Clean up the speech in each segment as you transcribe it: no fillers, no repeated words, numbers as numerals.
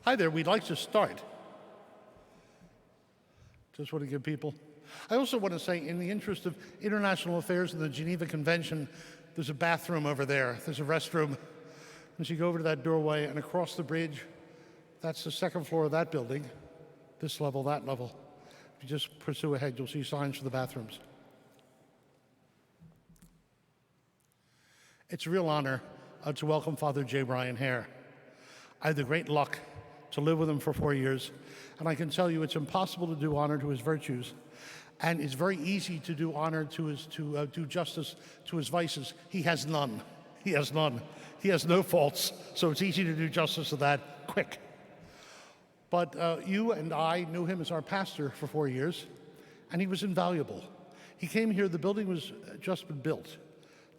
Hi there, we'd like to start. Just want to give people. I also want to say, in the interest of international affairs and the Geneva Convention, there's a bathroom over there. There's a restroom. As you go over to that doorway and across the bridge, that's the second floor of that building. This level, that level. If you just pursue ahead, you'll see signs for the bathrooms. It's a real honor to welcome Father J. Bryan Hehir. I had the great luck to live with him for 4 years, and I can tell you it's impossible to do honor to his virtues, and it's very easy to do honor to his do justice to his vices. He has none. He has none. He has no faults, so it's easy to do justice to that quick. But you and I knew him as our pastor for 4 years, and he was invaluable. He came here, the building was just been built.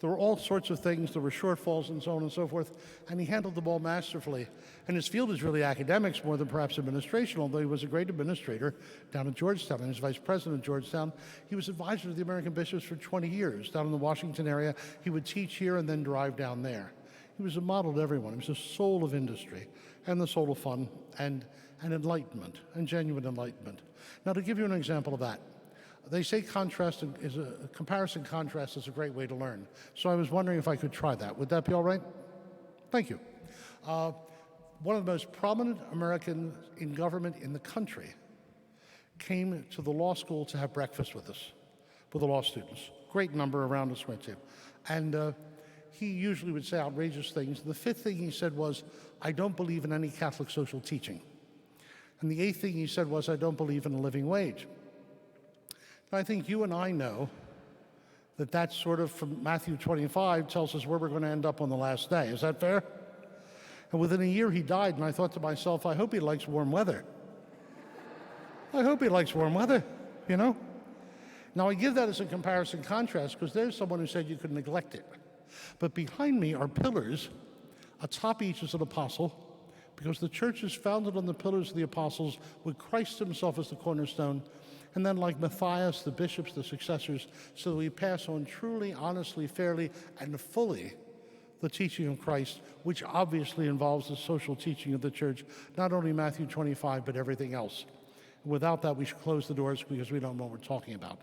There were all sorts of things, there were shortfalls and so on and so forth, and he handled them all masterfully. And his field is really academics more than perhaps administration, although he was a great administrator down at Georgetown. He was vice president of Georgetown. He was advisor to the American bishops for 20 years down in the Washington area. He would teach here and then drive down there. He was a model to everyone. He was the soul of industry and the soul of fun and enlightenment, and genuine enlightenment. Now, to give you an example of that, they say comparison contrast is a great way to learn. So I was wondering if I could try that. Would that be all right? Thank you. One of the most prominent Americans in government in the country came to the law school to have breakfast with us, with the law students. Great number around us went to. And he usually would say outrageous things. The fifth thing he said was, I don't believe in any Catholic social teaching. And the eighth thing he said was, I don't believe in a living wage. I think you and I know that that sort of from Matthew 25 tells us where we're going to end up on the last day. Is that fair? And within a year he died, and I thought to myself, I hope he likes warm weather. I hope he likes warm weather, you know? Now I give that as a comparison contrast because there's someone who said you could neglect it. But behind me are pillars. Atop each is an apostle, because the church is founded on the pillars of the apostles with Christ himself as the cornerstone. And then like Matthias, the bishops, the successors, so that we pass on truly, honestly, fairly, and fully the teaching of Christ, which obviously involves the social teaching of the church, not only Matthew 25, but everything else. Without that, we should close the doors because we don't know what we're talking about.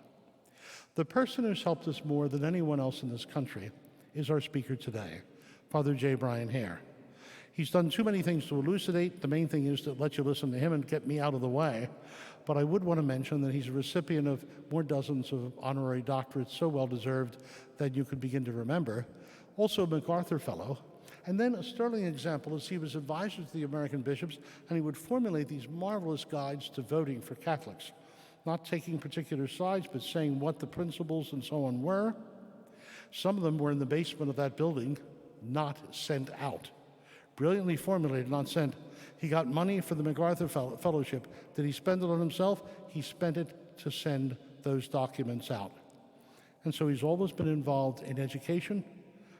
The person who's helped us more than anyone else in this country is our speaker today, Father J. Bryan Hehir. He's done too many things to elucidate. The main thing is to let you listen to him and get me out of the way. But I would want to mention that he's a recipient of more dozens of honorary doctorates, so well-deserved that you could begin to remember. Also a MacArthur Fellow. And then a sterling example is he was advisor to the American bishops, and he would formulate these marvelous guides to voting for Catholics, not taking particular sides, but saying what the principles and so on were. Some of them were in the basement of that building, not sent out. Brilliantly formulated, not sent. He got money for the MacArthur Fellowship. Did he spend it on himself? He spent it to send those documents out. And so he's always been involved in education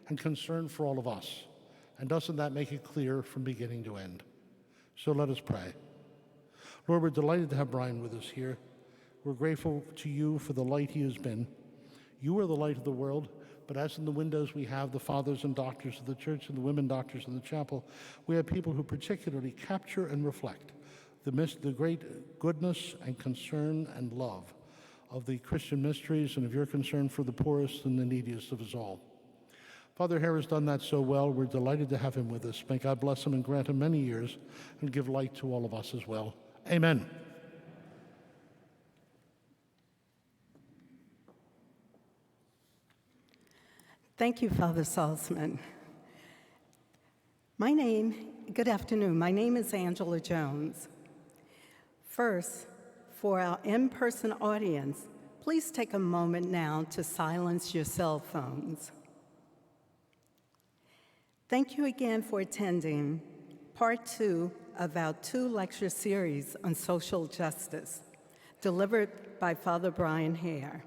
and concern for all of us. And doesn't that make it clear from beginning to end? So let us pray. Lord, we're delighted to have Bryan with us here. We're grateful to you for the light he has been. You are the light of the world. But as in the windows we have the fathers and doctors of the church and the women doctors in the chapel, we have people who particularly capture and reflect the great goodness and concern and love of the Christian mysteries and of your concern for the poorest and the neediest of us all. Father Hehir has done that so well. We're delighted to have him with us. May God bless him and grant him many years and give light to all of us as well. Amen. Thank you, Father Salzman. Good afternoon. My name is Angela Jones. First, for our in-person audience, please take a moment now to silence your cell phones. Thank you again for attending part 2 of our 2-lecture series on social justice, delivered by Father Bryan Hehir.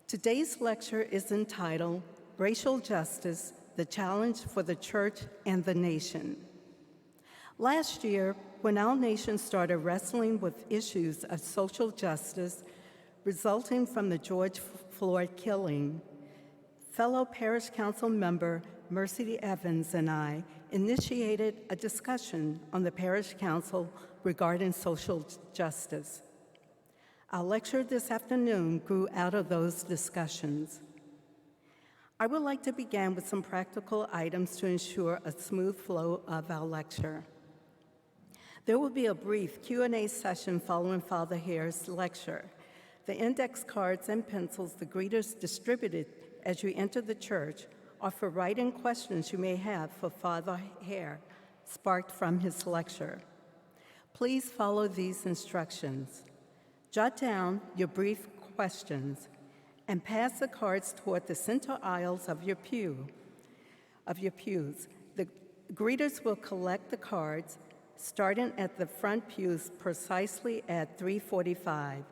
Today's lecture is entitled Racial Justice, the Challenge for the Church and the Nation. Last year, when our nation started wrestling with issues of social justice resulting from the George Floyd killing, fellow Parish Council member Mercy Evans and I initiated a discussion on the Parish Council regarding social justice. Our lecture this afternoon grew out of those discussions. I would like to begin with some practical items to ensure a smooth flow of our lecture. There will be a brief Q&A session following Father Hehir's lecture. The index cards and pencils the greeters distributed as you enter the church are for write-in questions you may have for Father Hehir, sparked from his lecture. Please follow these instructions. Jot down your brief questions and pass the cards toward the center aisles of your pews. The greeters will collect the cards starting at the front pews precisely at 3:45.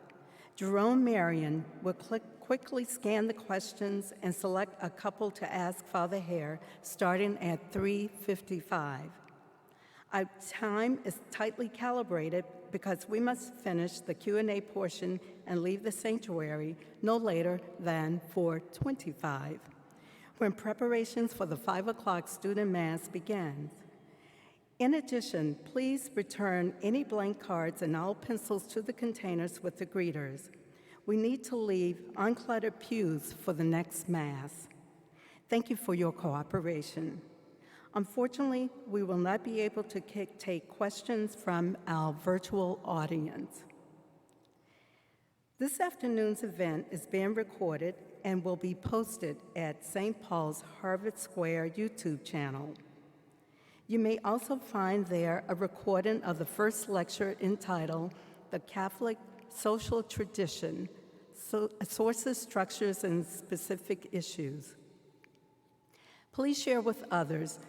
Jerome Marion will quickly scan the questions and select a couple to ask Father Hehir starting at 3:55. Our time is tightly calibrated because we must finish the Q&A portion and leave the sanctuary no later than 4:25, when preparations for the 5 o'clock student mass begins. In addition, please return any blank cards and all pencils to the containers with the greeters. We need to leave uncluttered pews for the next mass. Thank you for your cooperation. Unfortunately, we will not be able to take questions from our virtual audience. This afternoon's event is being recorded and will be posted at St. Paul's Harvard Square YouTube channel. You may also find there a recording of the first lecture entitled The Catholic Social Tradition, Sources, Structures, and Specific Issues. Please share with others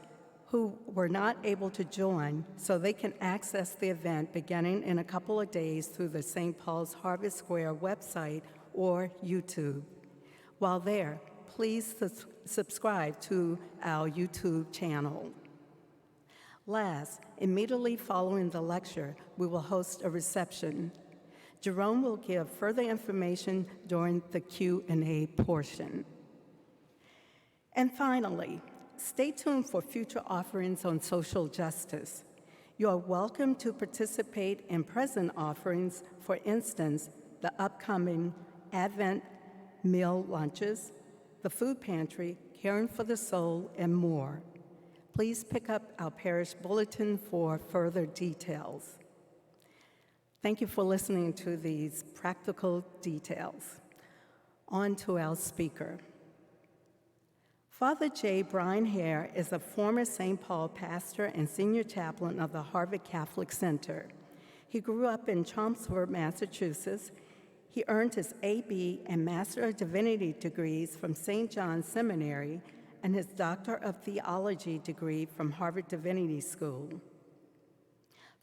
who were not able to join so they can access the event beginning in a couple of days through the St. Paul's Harvard Square website or YouTube. While there, please subscribe to our YouTube channel. Last, immediately following the lecture, we will host a reception. Jerome will give further information during the Q&A portion. And finally, stay tuned for future offerings on social justice. You are welcome to participate in present offerings, for instance, the upcoming Advent meal lunches, the food pantry, Caring for the Soul, and more. Please pick up our parish bulletin for further details. Thank you for listening to these practical details. On to our speaker. Father J. Bryan Hehir is a former St. Paul pastor and senior chaplain of the Harvard Catholic Center. He grew up in Chelmsford, Massachusetts. He earned his A.B. and Master of Divinity degrees from St. John's Seminary and his Doctor of Theology degree from Harvard Divinity School.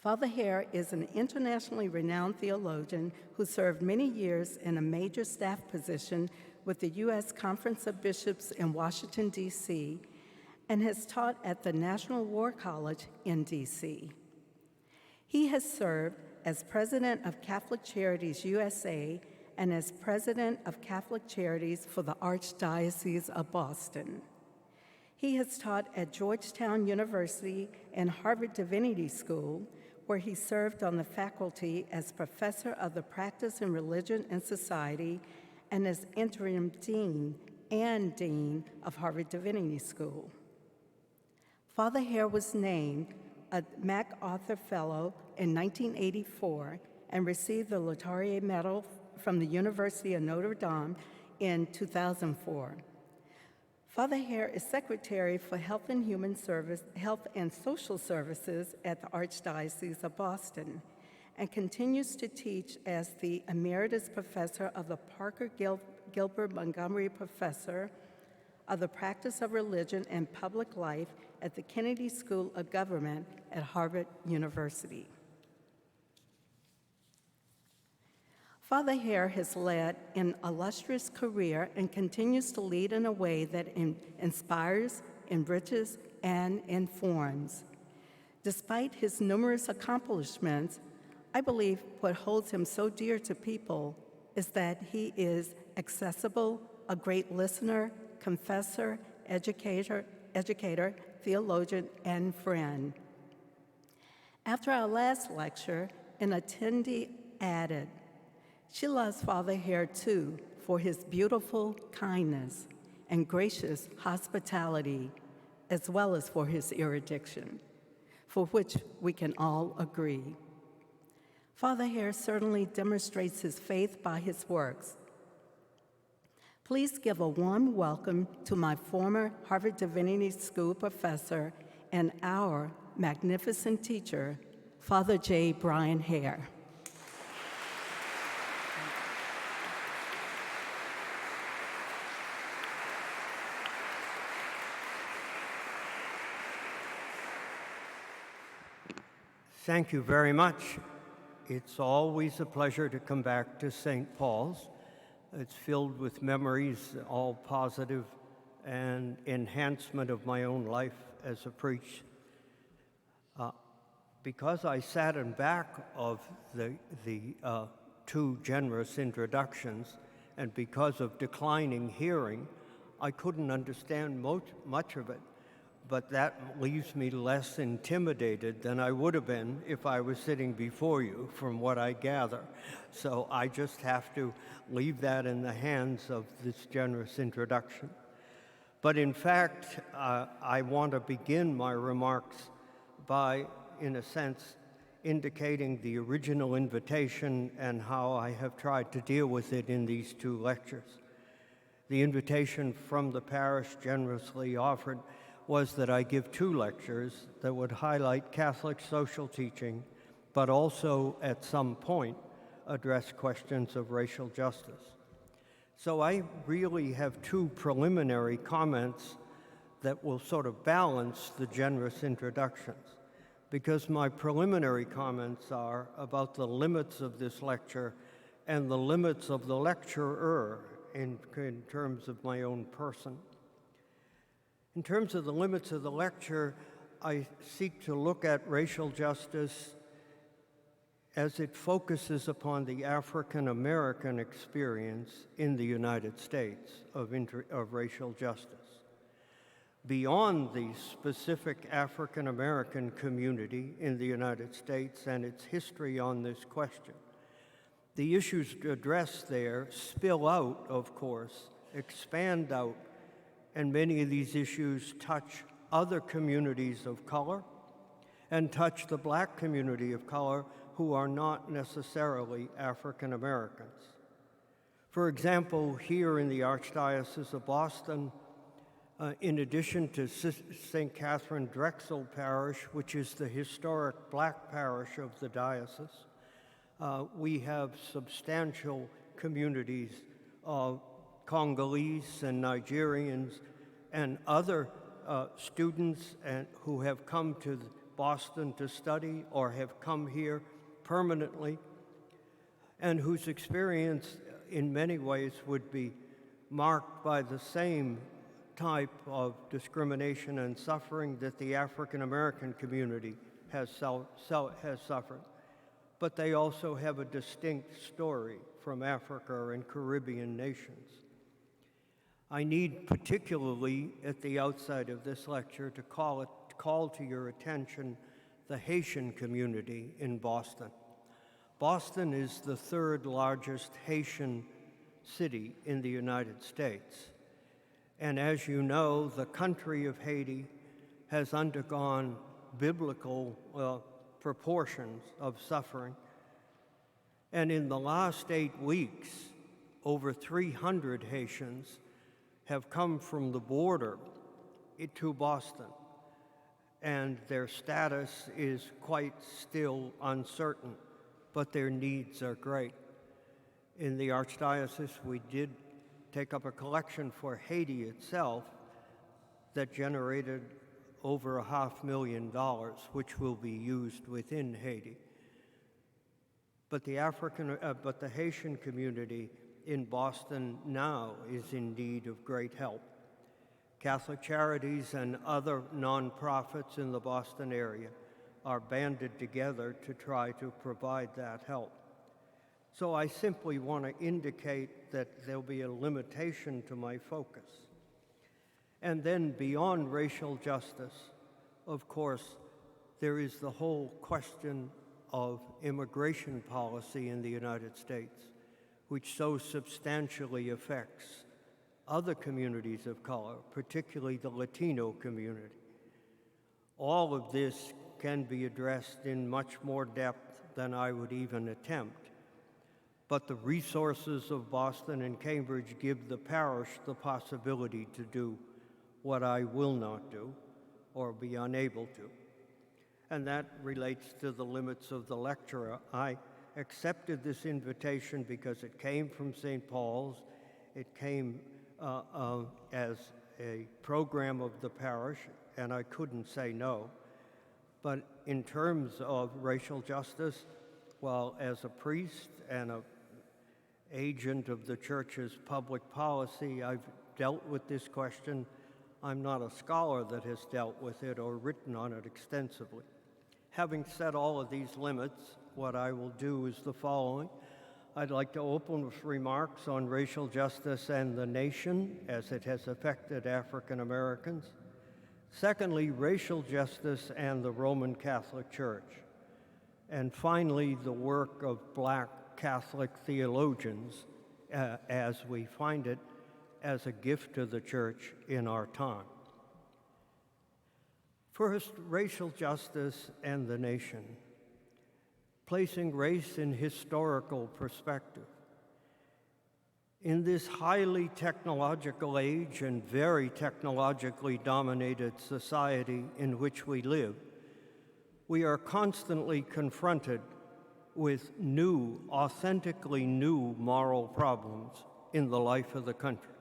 Father Hehir is an internationally renowned theologian who served many years in a major staff position with the U.S. Conference of Bishops in Washington, D.C., and has taught at the National War College in D.C. He has served as president of Catholic Charities USA and as president of Catholic Charities for the Archdiocese of Boston. He has taught at Georgetown University and Harvard Divinity School, where he served on the faculty as professor of the practice in religion and society and as interim dean and dean of Harvard Divinity School. Father Hehir was named a MacArthur Fellow in 1984 and received the Laurier Medal from the University of Notre Dame in 2004. Father Hehir is Secretary for Health and Social Services at the Archdiocese of Boston and continues to teach as the Emeritus Professor of the Parker Gilbert Montgomery Professor of the Practice of Religion and Public Life at the Kennedy School of Government at Harvard University. Father Hehir has led an illustrious career and continues to lead in a way that inspires, enriches, and informs. Despite his numerous accomplishments, I believe what holds him so dear to people is that he is accessible, a great listener, confessor, educator, theologian, and friend. After our last lecture, an attendee added, "She loves Father Hehir too for his beautiful kindness and gracious hospitality, as well as for his erudition," for which we can all agree. Father Hehir certainly demonstrates his faith by his works. Please give a warm welcome to my former Harvard Divinity School professor and our magnificent teacher, Father J. Bryan Hehir. Thank you very much. It's always a pleasure to come back to St. Paul's. It's filled with memories, all positive, and enhancement of my own life as a priest. Because I sat in back of the two generous introductions, and because of declining hearing, I couldn't understand much of it. But that leaves me less intimidated than I would have been if I was sitting before you, from what I gather. So I just have to leave that in the hands of this generous introduction. But in fact, I want to begin my remarks by, in a sense, indicating the original invitation and how I have tried to deal with it in these two lectures. The invitation from the parish generously offered was that I give two lectures that would highlight Catholic social teaching, but also at some point address questions of racial justice. So I really have two preliminary comments that will sort of balance the generous introductions, because my preliminary comments are about the limits of this lecture and the limits of the lecturer in terms of my own person. In terms of the limits of the lecture, I seek to look at racial justice as it focuses upon the African American experience in the United States of racial justice. Beyond the specific African American community in the United States and its history on this question, the issues addressed there spill out, of course, expand out, and many of these issues touch other communities of color and touch the Black community of color who are not necessarily African Americans. For example, here in the Archdiocese of Boston, in addition to St. Catherine Drexel Parish, which is the historic Black parish of the diocese, we have substantial communities of Congolese and Nigerians and other students who have come to Boston to study or have come here permanently, and whose experience in many ways would be marked by the same type of discrimination and suffering that the African American community has suffered. But they also have a distinct story from Africa and Caribbean nations. I need particularly at the outset of this lecture to call to your attention the Haitian community in Boston. Boston is the third largest Haitian city in the United States. And as you know, the country of Haiti has undergone biblical proportions of suffering. And in the last 8 weeks, over 300 Haitians have come from the border to Boston, and their status is quite still uncertain, but their needs are great. In the Archdiocese, we did take up a collection for Haiti itself that generated over $500,000, which will be used within Haiti. But the Haitian community in Boston now is in need of great help. Catholic Charities and other nonprofits in the Boston area are banded together to try to provide that help. So I simply want to indicate that there'll be a limitation to my focus. And then beyond racial justice, of course, there is the whole question of immigration policy in the United States, which so substantially affects other communities of color, particularly the Latino community. All of this can be addressed in much more depth than I would even attempt, but the resources of Boston and Cambridge give the parish the possibility to do what I will not do or be unable to. And that relates to the limits of the lecture. I accepted this invitation because it came from St. Paul's. It came as a program of the parish, and I couldn't say no. But in terms of racial justice, well, as a priest and an agent of the Church's public policy, I've dealt with this question. I'm not a scholar that has dealt with it or written on it extensively. Having set all of these limits, what I will do is the following. I'd like to open with remarks on racial justice and the nation as it has affected African Americans. Secondly, racial justice and the Roman Catholic Church. And finally, the work of Black Catholic theologians as we find it as a gift to the Church in our time. First, racial justice and the nation. Placing race in historical perspective. In this highly technological age and very technologically dominated society in which we live, we are constantly confronted with new, authentically new moral problems in the life of the country.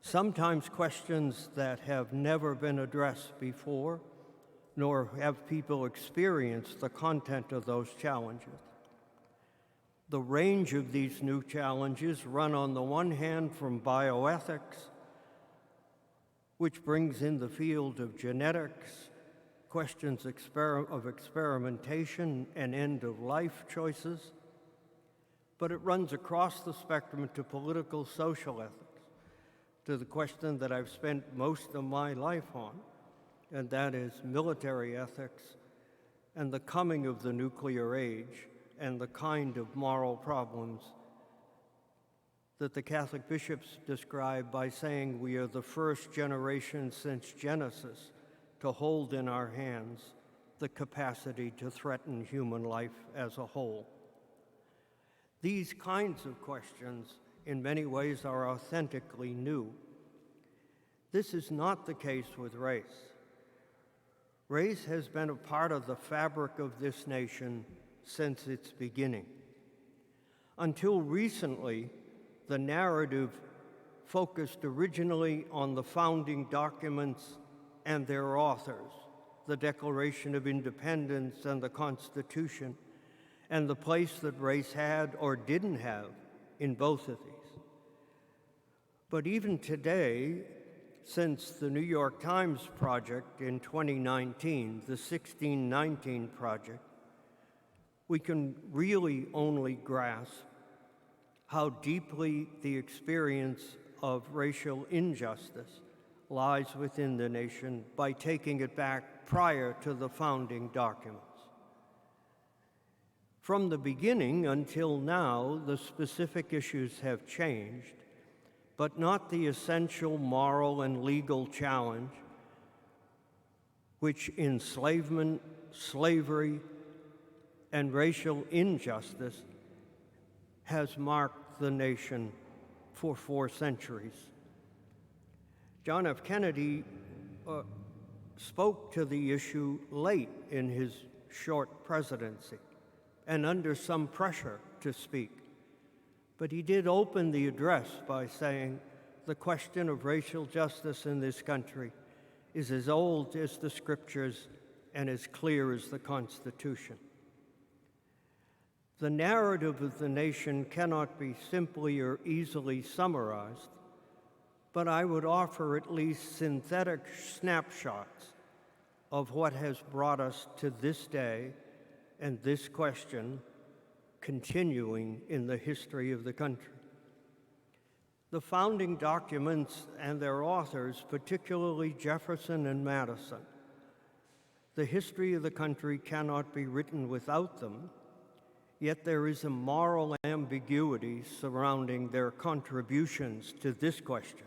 Sometimes questions that have never been addressed before, nor have people experienced the content of those challenges. The range of these new challenges run on the one hand from bioethics, which brings in the field of genetics, questions of experimentation and end-of-life choices, but it runs across the spectrum to political social ethics, to the question that I've spent most of my life on, and that is military ethics and the coming of the nuclear age and the kind of moral problems that the Catholic bishops describe by saying we are the first generation since Genesis to hold in our hands the capacity to threaten human life as a whole. These kinds of questions, in many ways, are authentically new. This is not the case with race. Race has been a part of the fabric of this nation since its beginning. Until recently, the narrative focused originally on the founding documents and their authors, the Declaration of Independence and the Constitution, and the place that race had or didn't have in both of these. But even today, since the New York Times project in 2019, the 1619 Project, we can really only grasp how deeply the experience of racial injustice lies within the nation by taking it back prior to the founding documents. From the beginning until now, the specific issues have changed, but not the essential moral and legal challenge which enslavement, slavery, and racial injustice has marked the nation for 4 centuries. John F. Kennedy spoke to the issue late in his short presidency and under some pressure to speak. But he did open the address by saying, the question of racial justice in this country is as old as the scriptures and as clear as the Constitution. The narrative of the nation cannot be simply or easily summarized, but I would offer at least synthetic snapshots of what has brought us to this day and this question continuing in the history of the country. The founding documents and their authors, particularly Jefferson and Madison, the history of the country cannot be written without them, yet there is a moral ambiguity surrounding their contributions to this question.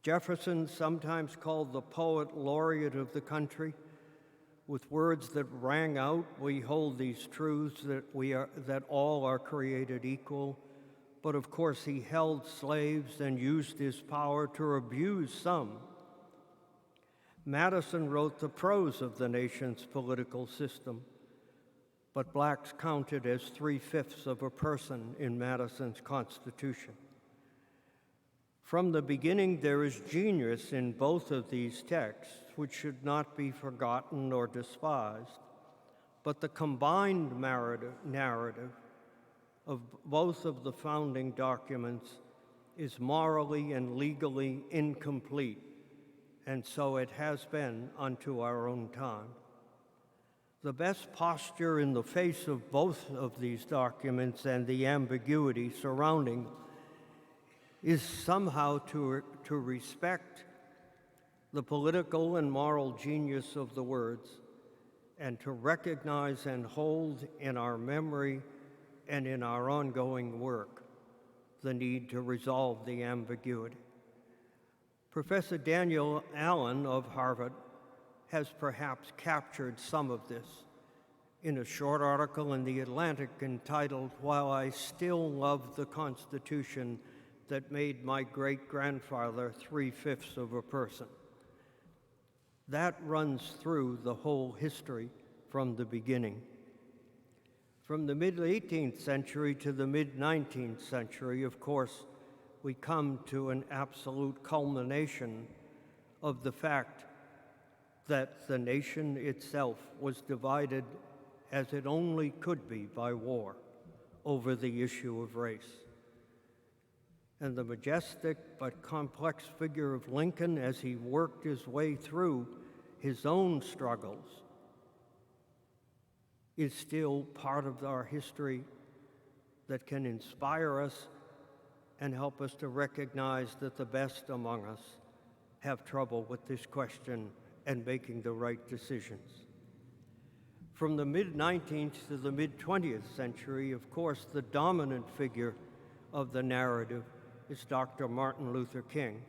Jefferson, sometimes called the poet laureate of the country, with words that rang out, "We hold these truths that all are created equal," but of course he held slaves and used his power to abuse some. Madison wrote the prose of the nation's political system, but blacks counted as 3/5 of a person in Madison's Constitution. From the beginning, there is genius in both of these texts, which should not be forgotten or despised, but the combined narrative of both of the founding documents is morally and legally incomplete, and so it has been unto our own time. The best posture in the face of both of these documents and the ambiguity surrounding is somehow to respect the political and moral genius of the words and to recognize and hold in our memory and in our ongoing work the need to resolve the ambiguity. Professor Daniel Allen of Harvard has perhaps captured some of this in a short article in The Atlantic entitled, "While I Still Love the Constitution That Made My Great-Grandfather 3/5 of a Person." That runs through the whole history from the beginning. From the mid-18th century to the mid-19th century, of course, we come to an absolute culmination of the fact that the nation itself was divided, as it only could be, by war over the issue of race. And the majestic but complex figure of Lincoln, as he worked his way through his own struggles, is still part of our history that can inspire us and help us to recognize that the best among us have trouble with this question and making the right decisions. From the mid-19th to the mid-20th century, of course, the dominant figure of the narrative is Dr. Martin Luther King,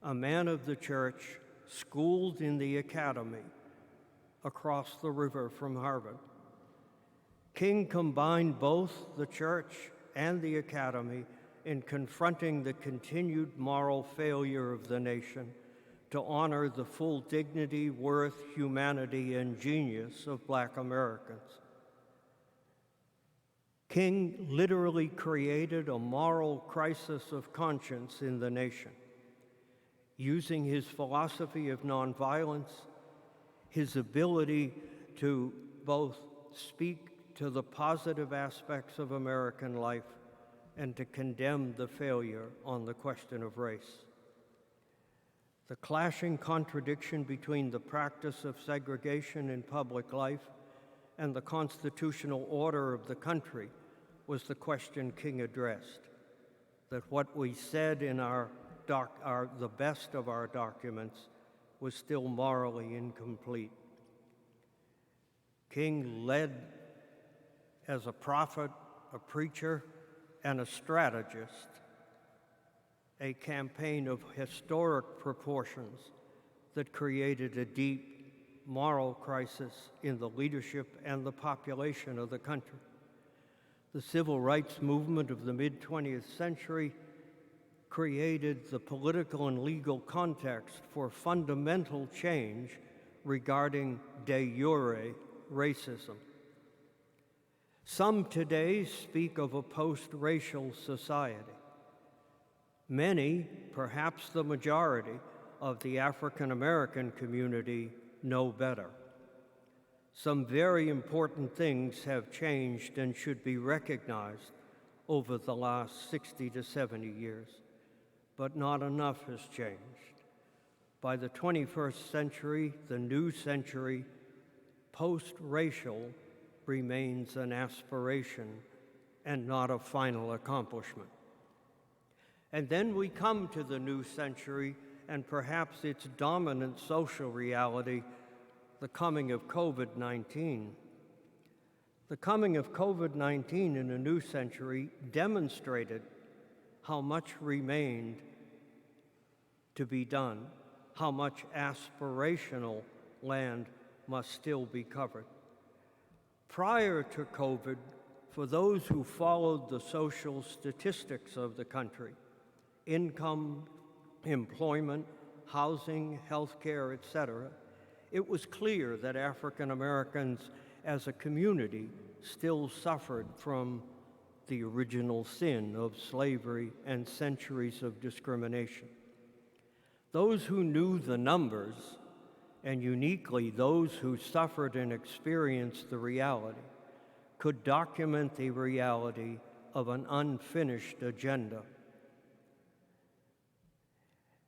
a man of the church, schooled in the academy across the river from Harvard. King combined both the church and the academy in confronting the continued moral failure of the nation to honor the full dignity, worth, humanity, and genius of Black Americans. King literally created a moral crisis of conscience in the nation, using his philosophy of nonviolence, his ability to both speak to the positive aspects of American life and to condemn the failure on the question of race. The clashing contradiction between the practice of segregation in public life and the constitutional order of the country was the question King addressed, that what we said in the best of our documents was still morally incomplete. King led as a prophet, a preacher, and a strategist a campaign of historic proportions that created a deep moral crisis in the leadership and the population of the country. The civil rights movement of the mid-20th century created the political and legal context for fundamental change regarding de jure racism. Some today speak of a post-racial society. Many, perhaps the majority, of the African American community know better. Some very important things have changed and should be recognized over the last 60 to 70 years, but not enough has changed. By the 21st century, the new century, post-racial remains an aspiration and not a final accomplishment. And then we come to the new century and perhaps its dominant social reality, the coming of COVID-19. The coming of COVID-19 in a new century demonstrated how much remained to be done, how much aspirational land must still be covered. Prior to COVID, for those who followed the social statistics of the country, income, employment, housing, healthcare, etc., it was clear that African Americans as a community still suffered from the original sin of slavery and centuries of discrimination. Those who knew the numbers, and uniquely those who suffered and experienced the reality, could document the reality of an unfinished agenda.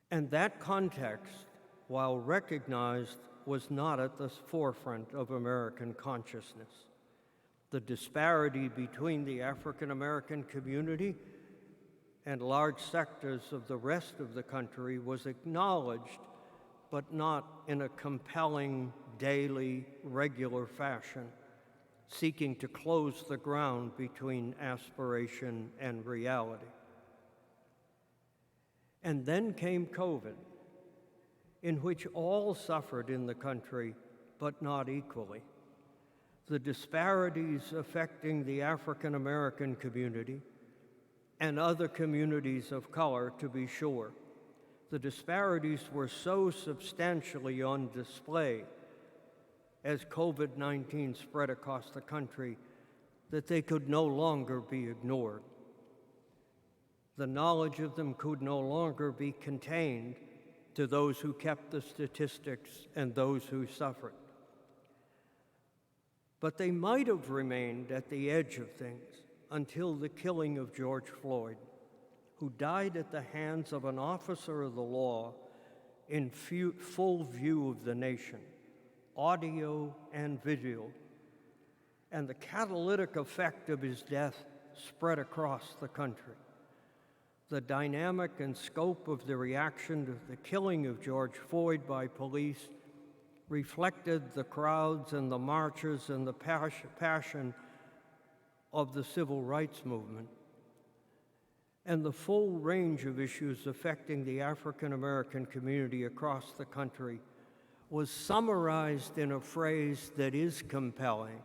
And that context, while recognized, was not at the forefront of American consciousness. The disparity between the African American community and large sectors of the rest of the country was acknowledged, but not in a compelling, daily, regular fashion, seeking to close the ground between aspiration and reality. And then came COVID, in which all suffered in the country, but not equally. The disparities affecting the African American community and other communities of color, to be sure. The disparities were so substantially on display as COVID-19 spread across the country that they could no longer be ignored. The knowledge of them could no longer be contained to those who kept the statistics and those who suffered. But they might have remained at the edge of things until the killing of George Floyd, who died at the hands of an officer of the law in full view of the nation, audio and video. And the catalytic effect of his death spread across the country. The dynamic and scope of the reaction to the killing of George Floyd by police reflected the crowds and the marches and the passion of the civil rights movement, and the full range of issues affecting the African American community across the country was summarized in a phrase that is compelling.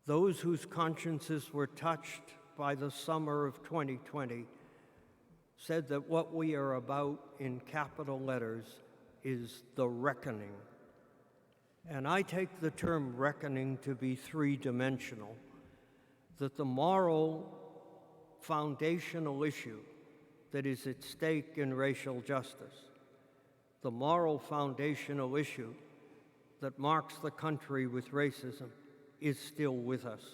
Those whose consciences were touched by the summer of 2020 said that what we are about in capital letters is the reckoning. And I take the term reckoning to be three-dimensional, that the moral foundational issue that is at stake in racial justice, the moral foundational issue that marks the country with racism, is still with us.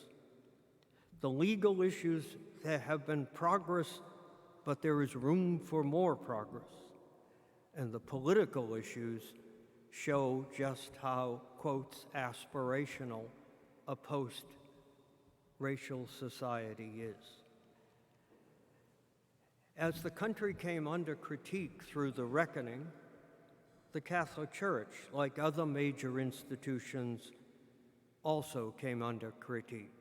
The legal issues, there have been progress, but there is room for more progress. And the political issues show just how, quotes, aspirational a post-racial society is. As the country came under critique through the reckoning, the Catholic Church, like other major institutions, also came under critique.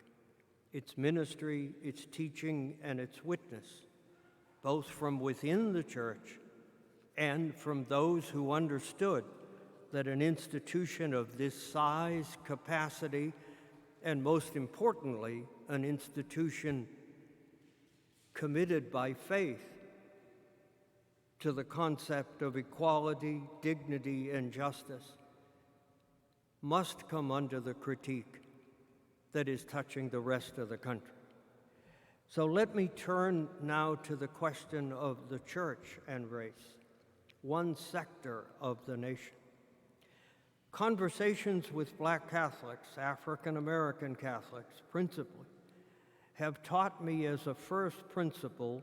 Its ministry, its teaching, and its witness, both from within the church and from those who understood that an institution of this size, capacity, and most importantly, an institution committed by faith to the concept of equality, dignity, and justice, must come under the critique that is touching the rest of the country. So let me turn now to the question of the church and race, one sector of the nation. Conversations with Black Catholics, African American Catholics principally, have taught me as a first principle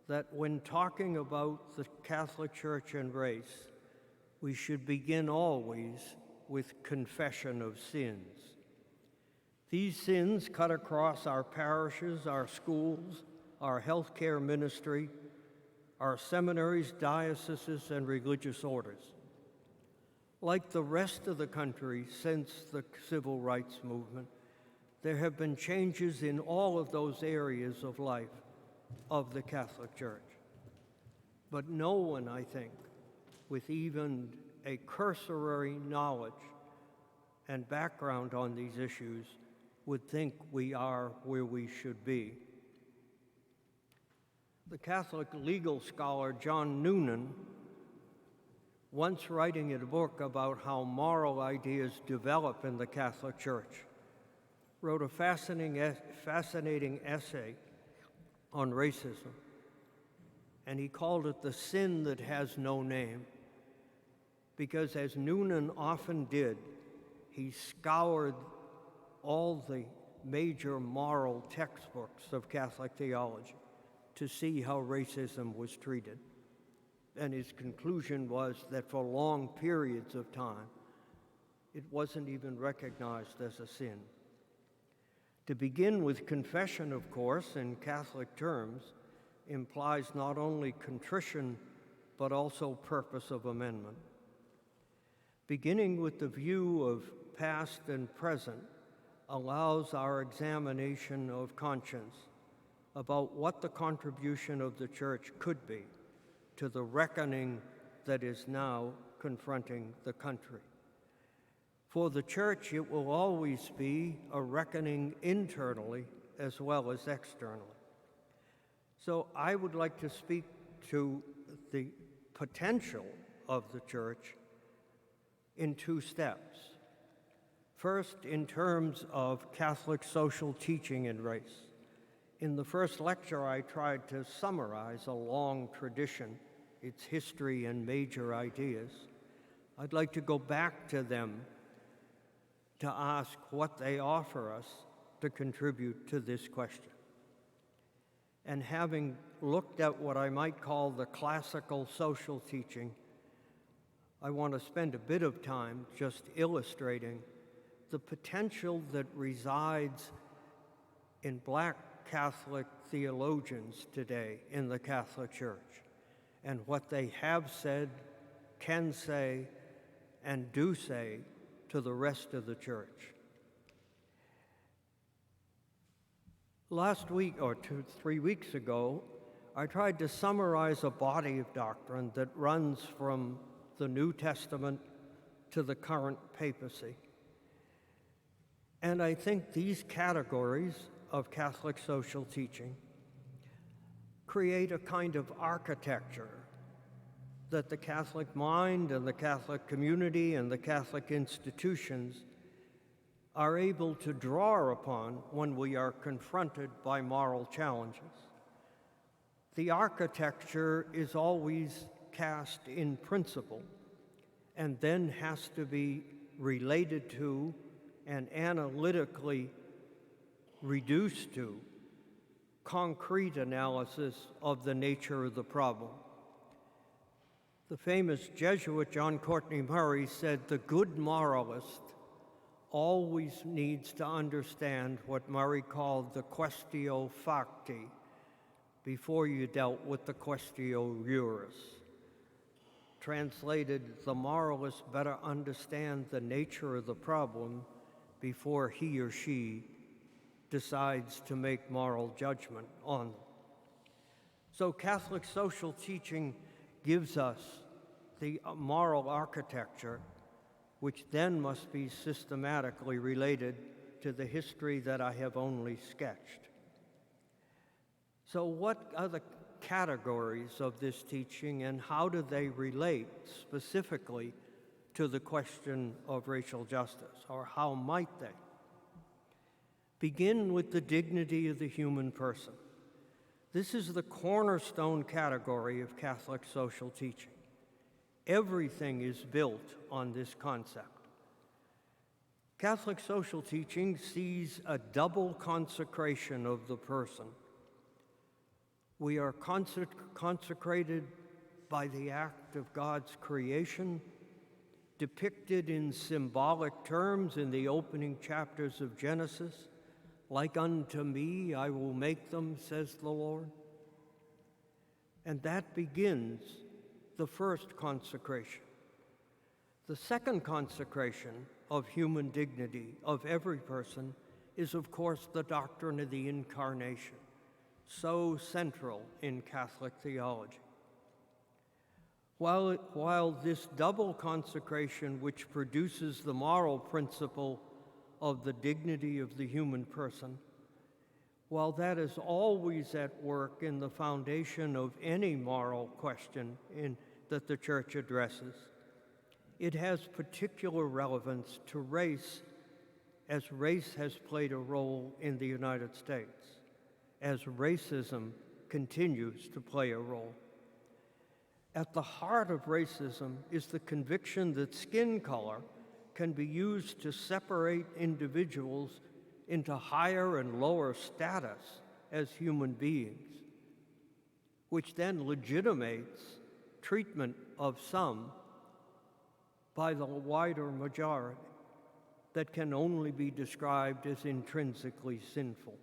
that when talking about the Catholic Church and race, we should begin always with confession of sins. These sins cut across our parishes, our schools, our healthcare ministry, our seminaries, dioceses, and religious orders. Like the rest of the country since the civil rights movement, there have been changes in all of those areas of life of the Catholic Church. But no one, I think, with even a cursory knowledge and background on these issues would think we are where we should be. The Catholic legal scholar John Noonan, once writing in a book about how moral ideas develop in the Catholic Church, wrote a fascinating essay on racism, and he called it "The Sin That Has No Name," because, as Noonan often did, he scoured all the major moral textbooks of Catholic theology to see how racism was treated. And his conclusion was that for long periods of time, it wasn't even recognized as a sin. To begin with, confession, of course, in Catholic terms, implies not only contrition, but also purpose of amendment. Beginning with the view of past and present allows our examination of conscience about what the contribution of the Church could be to the reckoning that is now confronting the country. For the Church, it will always be a reckoning internally as well as externally. So I would like to speak to the potential of the Church in two steps. First, in terms of Catholic social teaching and race. In the first lecture, I tried to summarize a long tradition, its history and major ideas. I'd like to go back to them to ask what they offer us to contribute to this question. And having looked at what I might call the classical social teaching, I want to spend a bit of time just illustrating the potential that resides in Black Catholic theologians today in the Catholic Church, and what they have said, can say, and do say to the rest of the Church. Last week, or 3 weeks ago, I tried to summarize a body of doctrine that runs from the New Testament to the current papacy. And I think these categories of Catholic social teaching create a kind of architecture that the Catholic mind and the Catholic community and the Catholic institutions are able to draw upon when we are confronted by moral challenges. The architecture is always cast in principle and then has to be related to and analytically reduced to concrete analysis of the nature of the problem. The famous Jesuit John Courtney Murray said, "The good moralist always needs to understand what Murray called the quaestio facti before you dealt with the quaestio juris." Translated, the moralist better understand the nature of the problem before he or she decides to make moral judgment on them. So Catholic social teaching gives us the moral architecture, which then must be systematically related to the history that I have only sketched. So what are the categories of this teaching, and how do they relate specifically to the question of racial justice, or how might they? Begin with the dignity of the human person. This is the cornerstone category of Catholic social teaching. Everything is built on this concept. Catholic social teaching sees a double consecration of the person. We are consecrated by the act of God's creation, depicted in symbolic terms in the opening chapters of Genesis. "Like unto me I will make them, says the Lord." and that begins the first consecration. The second consecration of human dignity of every person is, of course, the doctrine of the Incarnation, so central in Catholic theology. While this double consecration, which produces the moral principle of the dignity of the human person, while that is always at work in the foundation of any moral question that the Church addresses, it has particular relevance to race, as race has played a role in the United States, as racism continues to play a role. At the heart of racism is the conviction that skin color can be used to separate individuals into higher and lower status as human beings, which then legitimates treatment of some by the wider majority that can only be described as intrinsically sinful.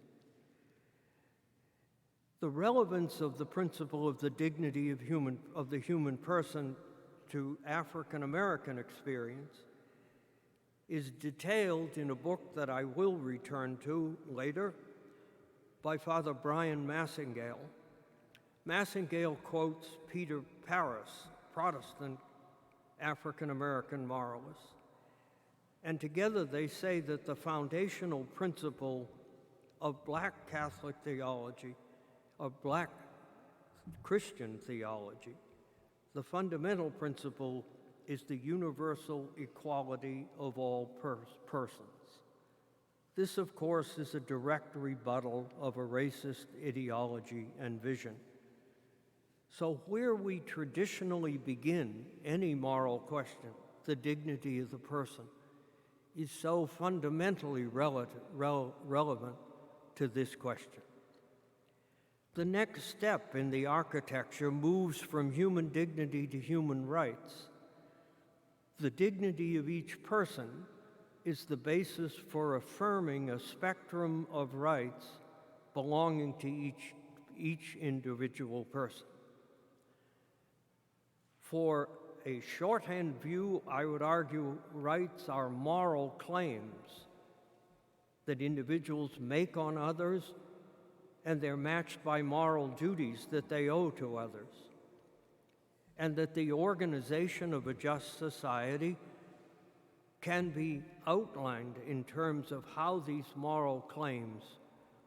The relevance of the principle of the dignity of the human person to African American experience is detailed in a book that I will return to later by Father Bryan Massengale. Massengale quotes Peter Parish, Protestant African American moralist, and together they say that the foundational principle of Black Catholic theology, of Black Christian theology, the fundamental principle is the universal equality of all persons. This, of course, is a direct rebuttal of a racist ideology and vision. So where we traditionally begin any moral question, the dignity of the person, is so fundamentally relevant to this question. The next step in the architecture moves from human dignity to human rights. The dignity of each person is the basis for affirming a spectrum of rights belonging to each individual person. For a shorthand view, I would argue rights are moral claims that individuals make on others, and they're matched by moral duties that they owe to others, and that the organization of a just society can be outlined in terms of how these moral claims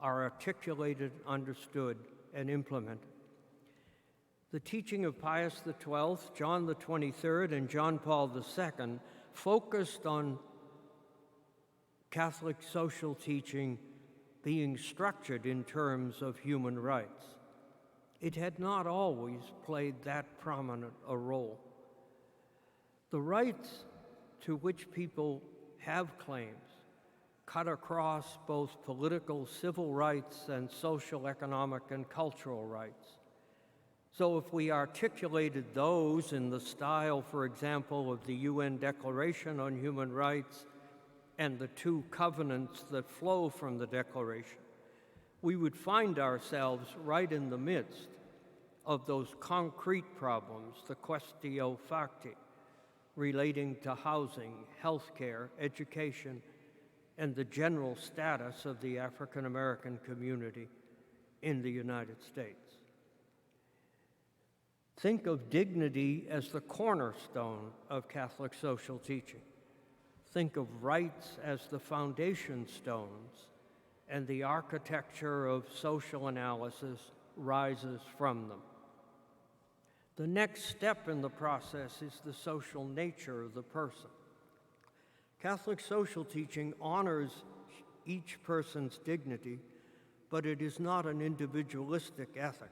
are articulated, understood, and implemented. The teaching of Pius XII, John the 23rd, and John Paul II focused on Catholic social teaching being structured in terms of human rights. It had not always played that prominent a role. The rights to which people have claims cut across both political, civil rights and social, economic, and cultural rights. So if we articulated those in the style, for example, of the UN Declaration on Human Rights and the two covenants that flow from the Declaration, we would find ourselves right in the midst of those concrete problems, the quaestio facti, relating to housing, healthcare, education, and the general status of the African American community in the United States. Think of dignity as the cornerstone of Catholic social teaching. Think of rights as the foundation stones, and the architecture of social analysis rises from them. The next step in the process is the social nature of the person. Catholic social teaching honors each person's dignity, but it is not an individualistic ethic.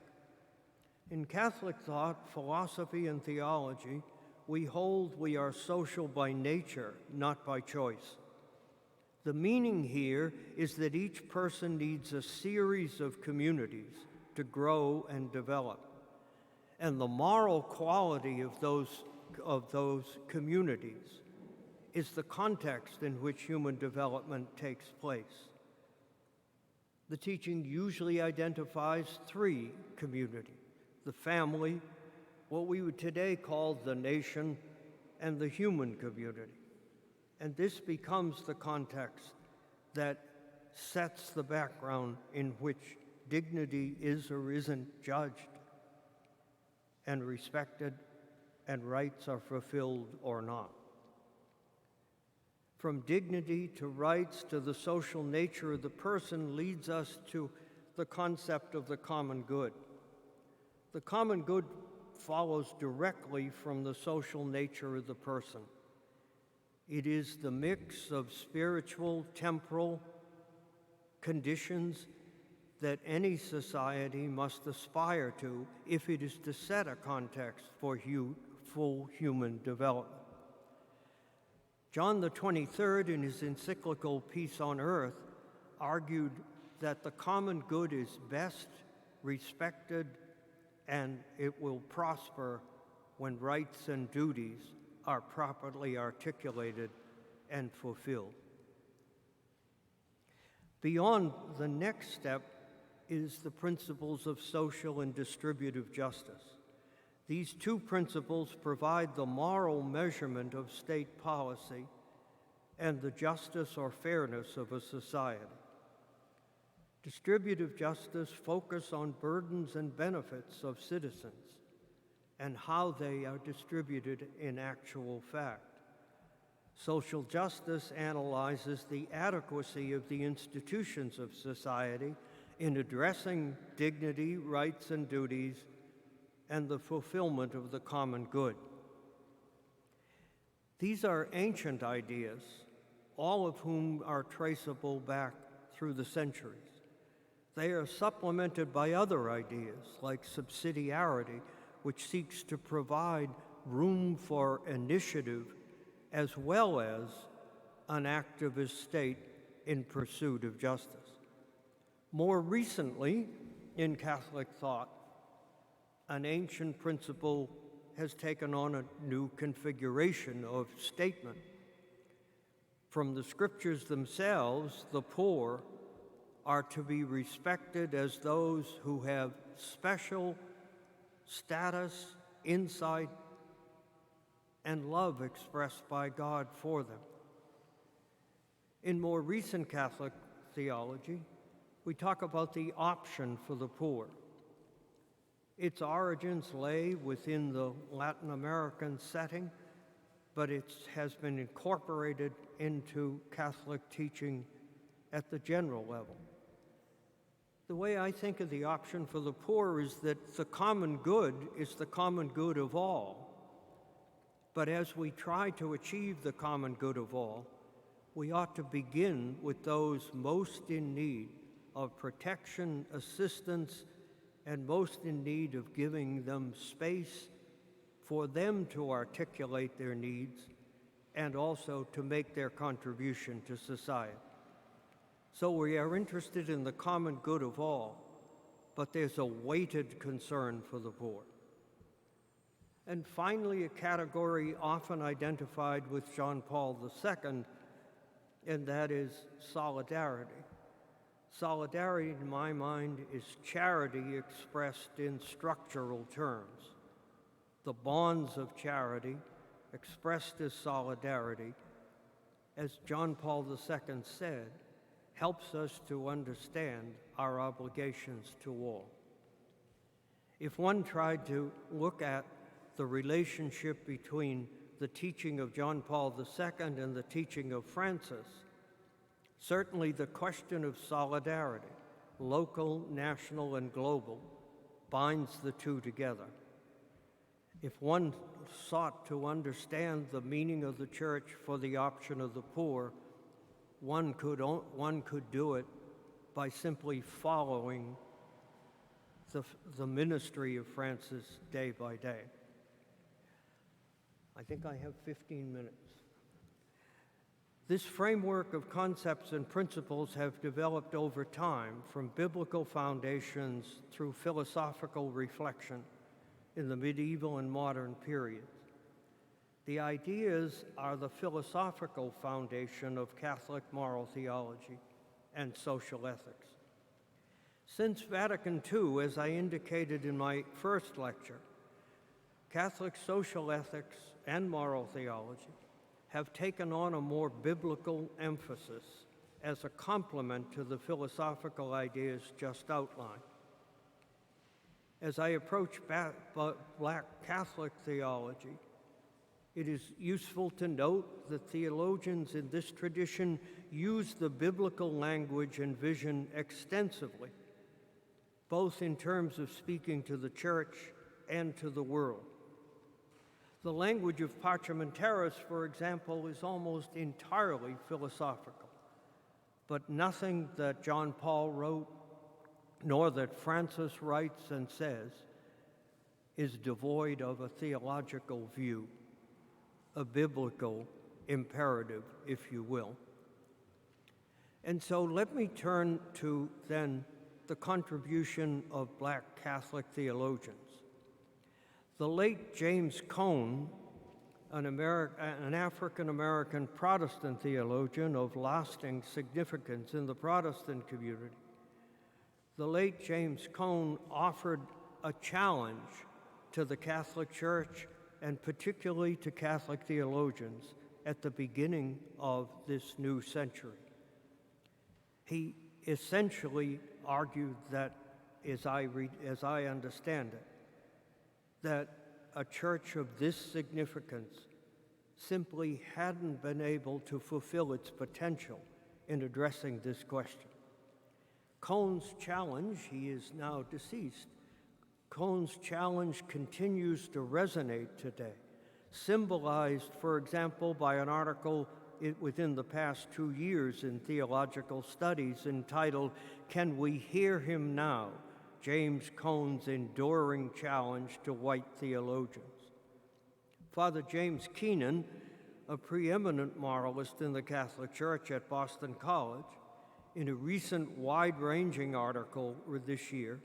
In Catholic thought, philosophy, and theology, we hold we are social by nature, not by choice. The meaning here is that each person needs a series of communities to grow and develop. And the moral quality of those communities is the context in which human development takes place. The teaching usually identifies three communities: the family, what we would today call the nation, and the human community. And this becomes the context that sets the background in which dignity is or isn't judged and respected, and rights are fulfilled or not. From dignity to rights to the social nature of the person leads us to the concept of the common good. The common good follows directly from the social nature of the person. It is the mix of spiritual, temporal conditions that any society must aspire to if it is to set a context for full human development. John the 23rd, in his encyclical Peace on Earth, argued that the common good is best respected and it will prosper when rights and duties are properly articulated and fulfilled. Beyond the next step is the principles of social and distributive justice. These two principles provide the moral measurement of state policy and the justice or fairness of a society. Distributive justice focuses on burdens and benefits of citizens and how they are distributed in actual fact. Social justice analyzes the adequacy of the institutions of society in addressing dignity, rights, and duties, and the fulfillment of the common good. These are ancient ideas, all of whom are traceable back through the centuries. They are supplemented by other ideas, like subsidiarity, which seeks to provide room for initiative as well as an activist state in pursuit of justice. More recently, in Catholic thought, an ancient principle has taken on a new configuration of statement. From the scriptures themselves, the poor are to be respected as those who have special status, insight, and love expressed by God for them. In more recent Catholic theology, we talk about the option for the poor. Its origins lay within the Latin American setting, but it has been incorporated into Catholic teaching at the general level. The way I think of the option for the poor is that the common good is the common good of all. But as we try to achieve the common good of all, we ought to begin with those most in need of protection, assistance, and most in need of giving them space for them to articulate their needs and also to make their contribution to society. So we are interested in the common good of all, but there's a weighted concern for the poor. And finally, a category often identified with John Paul II, and that is solidarity. Solidarity, in my mind, is charity expressed in structural terms. The bonds of charity, expressed as solidarity, as John Paul II said, helps us to understand our obligations to all. If one tried to look at the relationship between the teaching of John Paul II and the teaching of Francis, certainly the question of solidarity, local, national, and global, binds the two together. If one sought to understand the meaning of the Church for the option of the poor, one could do it by simply following the ministry of Francis day by day. I think I have 15 minutes. This framework of concepts and principles have developed over time from biblical foundations through philosophical reflection in the medieval and modern periods. The ideas are the philosophical foundation of Catholic moral theology and social ethics. Since Vatican II, as I indicated in my first lecture, Catholic social ethics and moral theology have taken on a more biblical emphasis as a complement to the philosophical ideas just outlined. As I approach Black Catholic theology, it is useful to note that theologians in this tradition use the biblical language and vision extensively, both in terms of speaking to the church and to the world. The language of Parchamenteris, for example, is almost entirely philosophical, but nothing that John Paul wrote, nor that Francis writes and says, is devoid of a theological view, a biblical imperative, if you will. And so let me turn to then the contribution of Black Catholic theologians. The late James Cone, an African-American Protestant theologian of lasting significance in the Protestant community, the late James Cone offered a challenge to the Catholic Church and particularly to Catholic theologians at the beginning of this new century. He essentially argued that, as I understand it, that a church of this significance simply hadn't been able to fulfill its potential in addressing this question. Cone's challenge, he is now deceased, Cone's challenge continues to resonate today, symbolized, for example, by an article within the past 2 years in Theological Studies entitled, "Can We Hear Him Now? James Cone's Enduring Challenge to White Theologians." Father James Keenan, a preeminent moralist in the Catholic Church at Boston College, in a recent wide-ranging article this year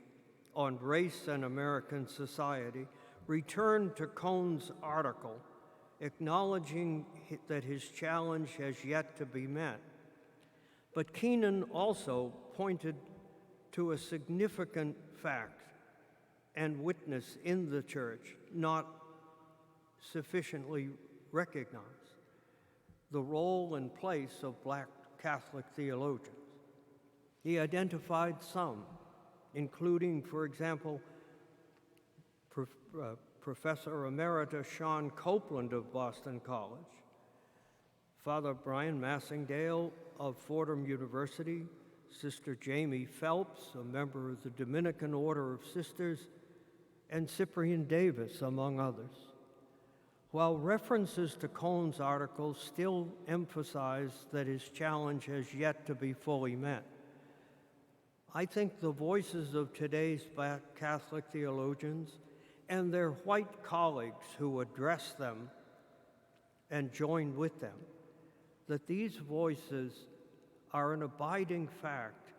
on race and American society, returned to Cone's article, acknowledging that his challenge has yet to be met. But Keenan also pointed to a significant fact and witness in the church not sufficiently recognized: the role and place of Black Catholic theologians. He identified some, including, for example, Professor Emeritus Sean Copeland of Boston College, Father Brian Massengale of Fordham University, Sister Jamie Phelps, a member of the Dominican Order of Sisters, and Cyprian Davis, among others. While references to Cone's article still emphasize that his challenge has yet to be fully met, I think the voices of today's Black Catholic theologians and their white colleagues who address them and join with them, that these voices are an abiding fact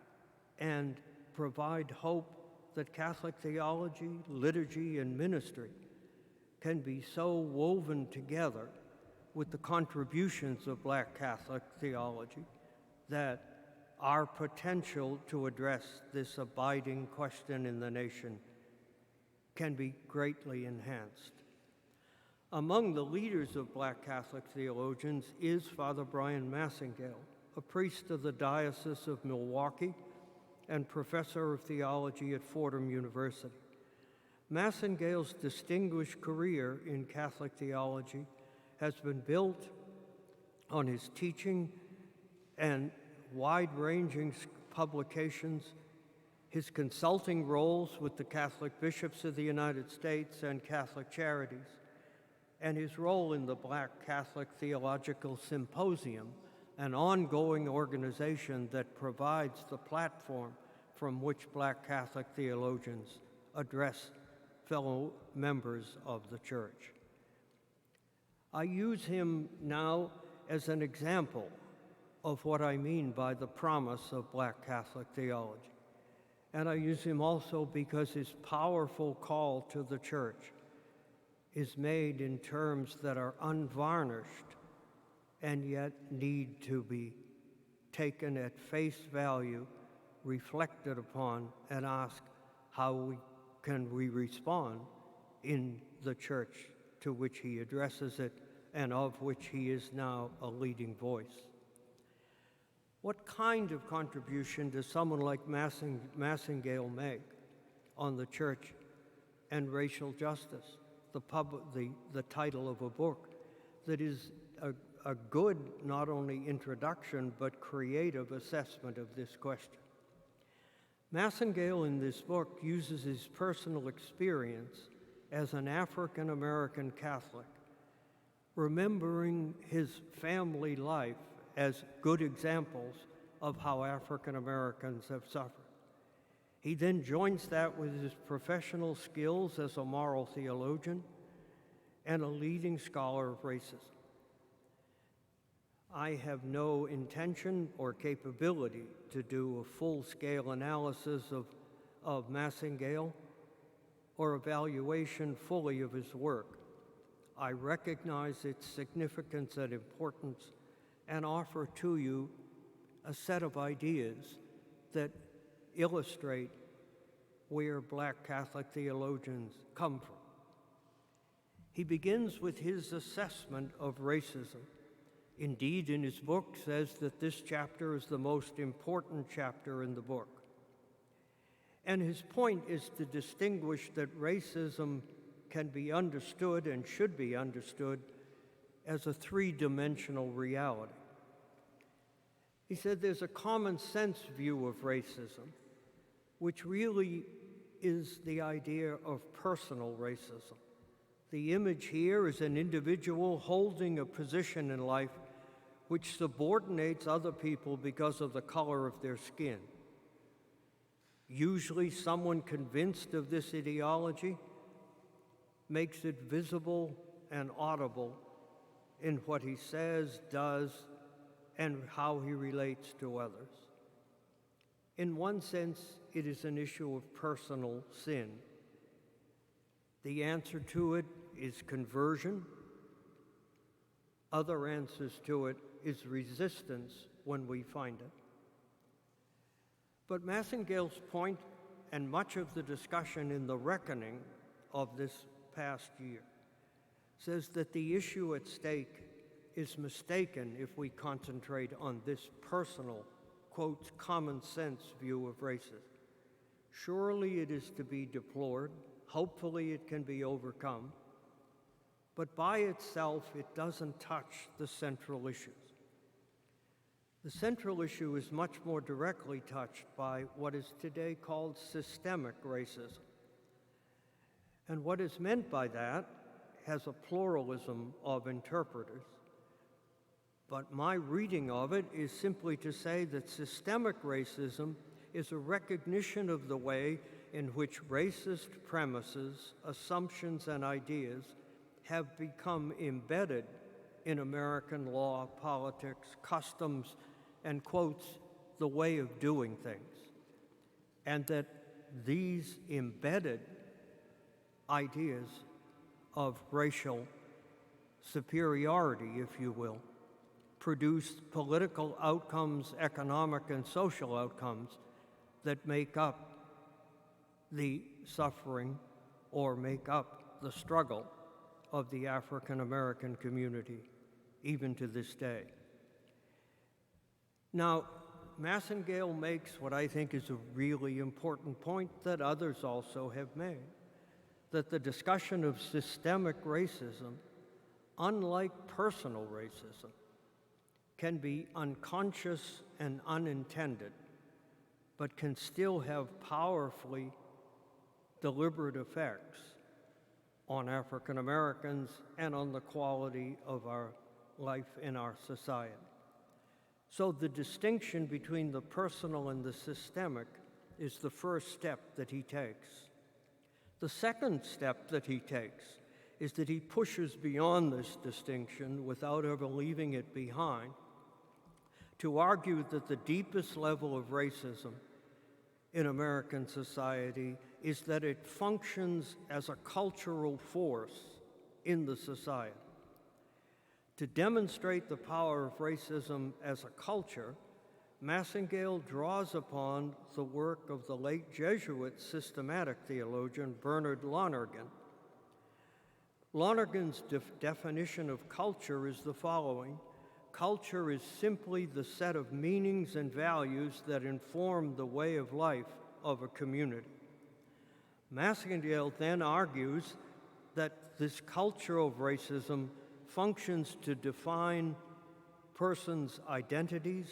and provide hope that Catholic theology, liturgy, and ministry can be so woven together with the contributions of Black Catholic theology that our potential to address this abiding question in the nation can be greatly enhanced. Among the leaders of Black Catholic theologians is Father Brian Massengale, a priest of the Diocese of Milwaukee and professor of theology at Fordham University. Massengale's distinguished career in Catholic theology has been built on his teaching and wide-ranging publications, his consulting roles with the Catholic bishops of the United States and Catholic Charities, and his role in the Black Catholic Theological Symposium, an ongoing organization that provides the platform from which Black Catholic theologians address fellow members of the Church. I use him now as an example of what I mean by the promise of Black Catholic theology. And I use him also because his powerful call to the Church is made in terms that are unvarnished and yet need to be taken at face value reflected upon and ask how can we respond in the church to which he addresses it and of which he is now a leading voice. What kind of contribution does someone like Massengale make on the church and racial justice, the title of a book that is a good not only introduction but creative assessment of this question? Massengale in this book uses his personal experience as an African American Catholic, remembering his family life as good examples of how African Americans have suffered. He then joins that with his professional skills as a moral theologian and a leading scholar of racism. I have no intention or capability to do a full-scale analysis of Massengale or evaluation fully of his work. I recognize its significance and importance and offer to you a set of ideas that illustrate where Black Catholic theologians come from. He begins with his assessment of racism. Indeed, in his book, says that this chapter is the most important chapter in the book. And his point is to distinguish that racism can be understood and should be understood as a three-dimensional reality. He said there's a common sense view of racism, which really is the idea of personal racism. The image here is an individual holding a position in life which subordinates other people because of the color of their skin. Usually someone convinced of this ideology makes it visible and audible in what he says, does, and how he relates to others. In one sense, it is an issue of personal sin. The answer to it is conversion. Other answers to it is resistance when we find it. But Massengale's point, and much of the discussion in the reckoning of this past year, says that the issue at stake is mistaken if we concentrate on this personal, quote, common sense view of racism. Surely it is to be deplored. Hopefully it can be overcome. But by itself, it doesn't touch the central issues. The central issue is much more directly touched by what is today called systemic racism. And what is meant by that has a pluralism of interpreters. But my reading of it is simply to say that systemic racism is a recognition of the way in which racist premises, assumptions, and ideas have become embedded in American law, politics, customs, and, quotes, the way of doing things. And that these embedded ideas of racial superiority, if you will, produce political outcomes, economic and social outcomes that make up the suffering or make up the struggle of the African American community, even to this day. Now, Massengale makes what I think is a really important point that others also have made, that the discussion of systemic racism, unlike personal racism, can be unconscious and unintended, but can still have powerfully deliberate effects on African Americans and on the quality of our life in our society. So the distinction between the personal and the systemic is the first step that he takes. The second step that he takes is that he pushes beyond this distinction without ever leaving it behind to argue that the deepest level of racism in American society is that it functions as a cultural force in the society. To demonstrate the power of racism as a culture, Massengale draws upon the work of the late Jesuit systematic theologian Bernard Lonergan. Lonergan's definition of culture is the following: culture is simply the set of meanings and values that inform the way of life of a community. Massengale then argues that this culture of racism functions to define persons' identities,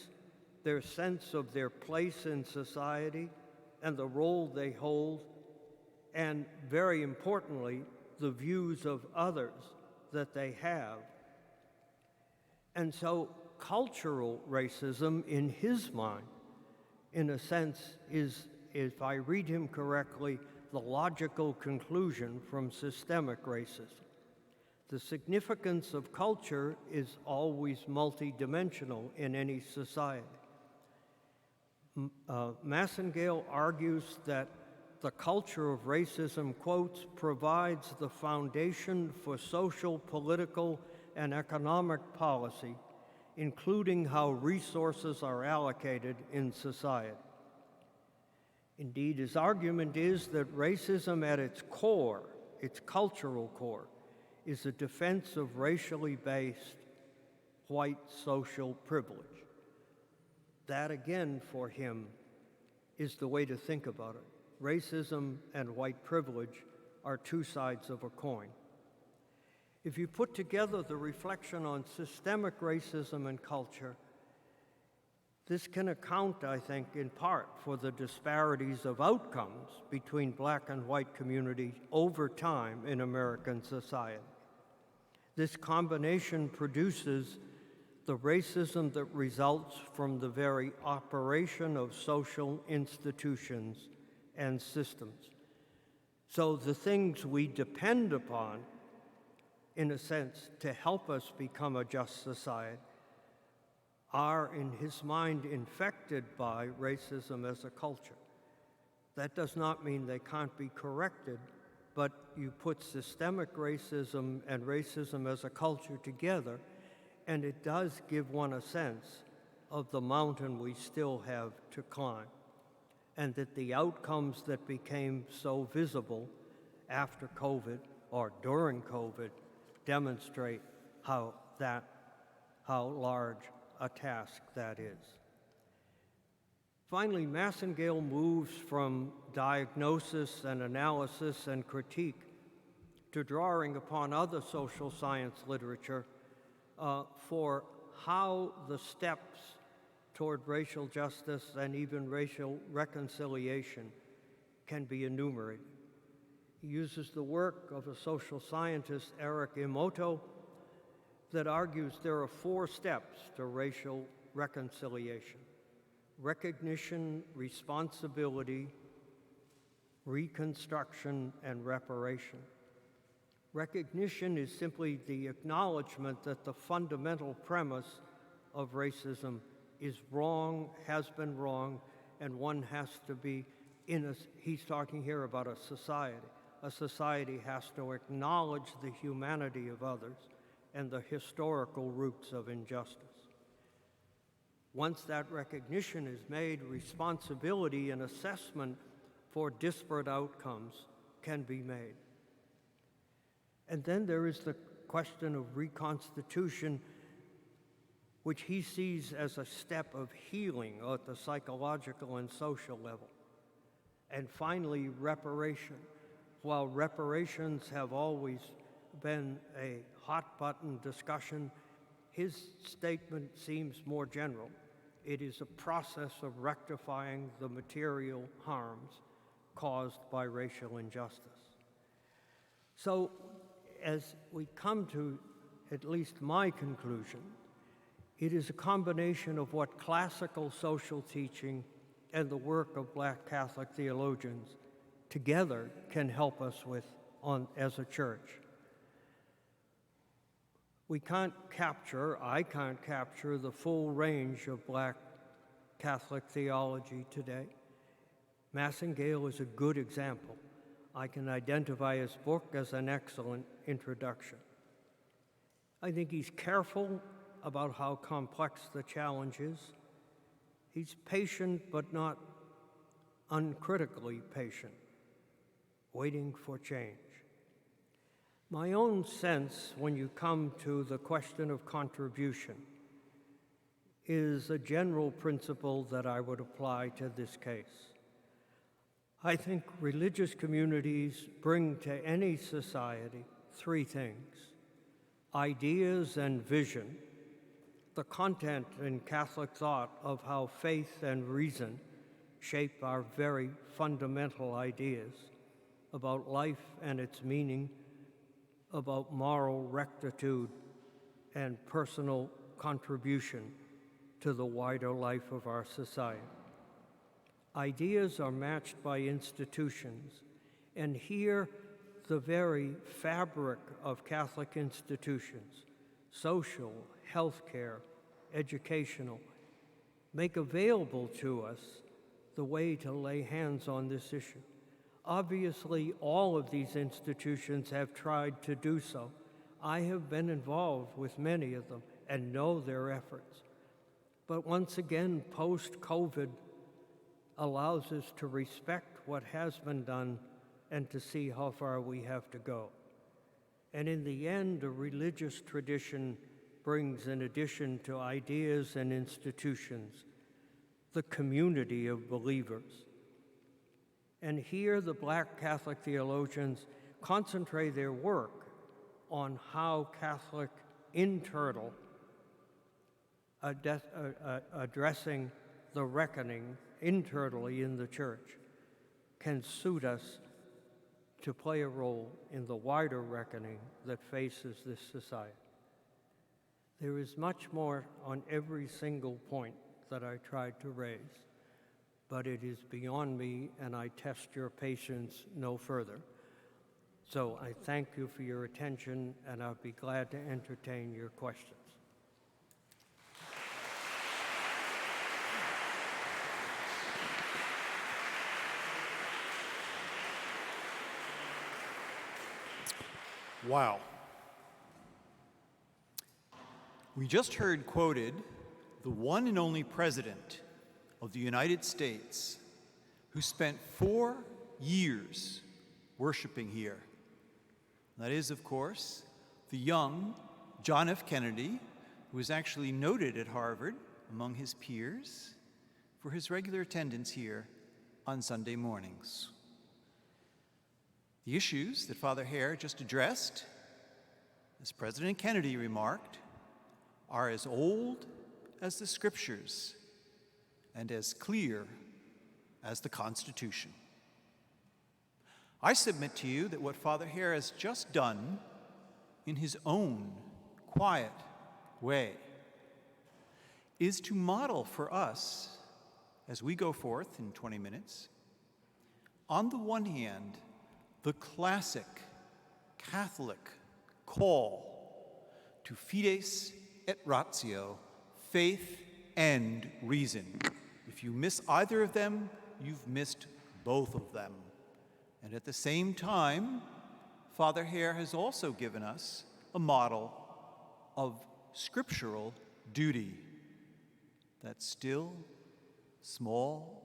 their sense of their place in society, and the role they hold, and very importantly, the views of others that they have. And so cultural racism, in his mind, in a sense, is, if I read him correctly, the logical conclusion from systemic racism. The significance of culture is always multidimensional in any society. Massengale argues that the culture of racism, quotes, provides the foundation for social, political, and economic policy, including how resources are allocated in society. Indeed, his argument is that racism at its core, its cultural core, is a defense of racially based white social privilege. That, again, for him, is the way to think about it. Racism and white privilege are two sides of a coin. If you put together the reflection on systemic racism and culture, this can account, I think, in part for the disparities of outcomes between black and white communities over time in American society. This combination produces the racism that results from the very operation of social institutions and systems. So the things we depend upon, in a sense, to help us become a just society are, in his mind, infected by racism as a culture. That does not mean they can't be corrected, but you put systemic racism and racism as a culture together, and it does give one a sense of the mountain we still have to climb, and that the outcomes that became so visible after COVID or during COVID demonstrate how large a task that is. Finally, Massengale moves from diagnosis and analysis and critique to drawing upon other social science literature for how the steps toward racial justice and even racial reconciliation can be enumerated. He uses the work of a social scientist, Eric Emoto, that argues there are 4 steps to racial reconciliation: recognition, responsibility, reconstruction, and reparation. Recognition is simply the acknowledgement that the fundamental premise of racism is wrong, has been wrong, and one has to be he's talking here about a society. A society has to acknowledge the humanity of others and the historical roots of injustice. Once that recognition is made, responsibility and assessment for disparate outcomes can be made. And then there is the question of reconstitution, which he sees as a step of healing at the psychological and social level. And finally, reparation. While reparations have always been a hot-button discussion, his statement seems more general. It is a process of rectifying the material harms caused by racial injustice. So, as we come to at least my conclusion, it is a combination of what classical social teaching and the work of Black Catholic theologians together can help us with as a church. I can't capture the full range of Black Catholic theology today. Massengale is a good example. I can identify his book as an excellent introduction. I think he's careful about how complex the challenge is. He's patient, but not uncritically patient, waiting for change. My own sense, when you come to the question of contribution, is a general principle that I would apply to this case. I think religious communities bring to any society three things: ideas and vision, the content in Catholic thought of how faith and reason shape our very fundamental ideas about life and its meaning, about moral rectitude and personal contribution to the wider life of our society. Ideas are matched by institutions, and here the very fabric of Catholic institutions, social, healthcare, educational, make available to us the way to lay hands on this issue. Obviously, all of these institutions have tried to do so. I have been involved with many of them and know their efforts. But once again, post-COVID allows us to respect what has been done and to see how far we have to go. And in the end, a religious tradition brings, in addition to ideas and institutions, the community of believers. And here the Black Catholic theologians concentrate their work on how Catholic internal addressing the reckoning internally in the Church can suit us to play a role in the wider reckoning that faces this society. There is much more on every single point that I tried to raise, but it is beyond me, and I test your patience no further. So I thank you for your attention, and I'll be glad to entertain your questions. Wow. We just heard quoted the one and only President of the United States who spent 4 years worshiping here. That is, of course, the young John F. Kennedy, who was actually noted at Harvard among his peers for his regular attendance here on Sunday mornings. The issues that Father Hehir just addressed, as President Kennedy remarked, are as old as the Scriptures and as clear as the Constitution. I submit to you that what Father Hehir has just done in his own quiet way is to model for us, as we go forth in 20 minutes, on the one hand, the classic Catholic call to fides et ratio, faith and reason. If you miss either of them, you've missed both of them. And at the same time, Father Hehir has also given us a model of scriptural duty, that still, small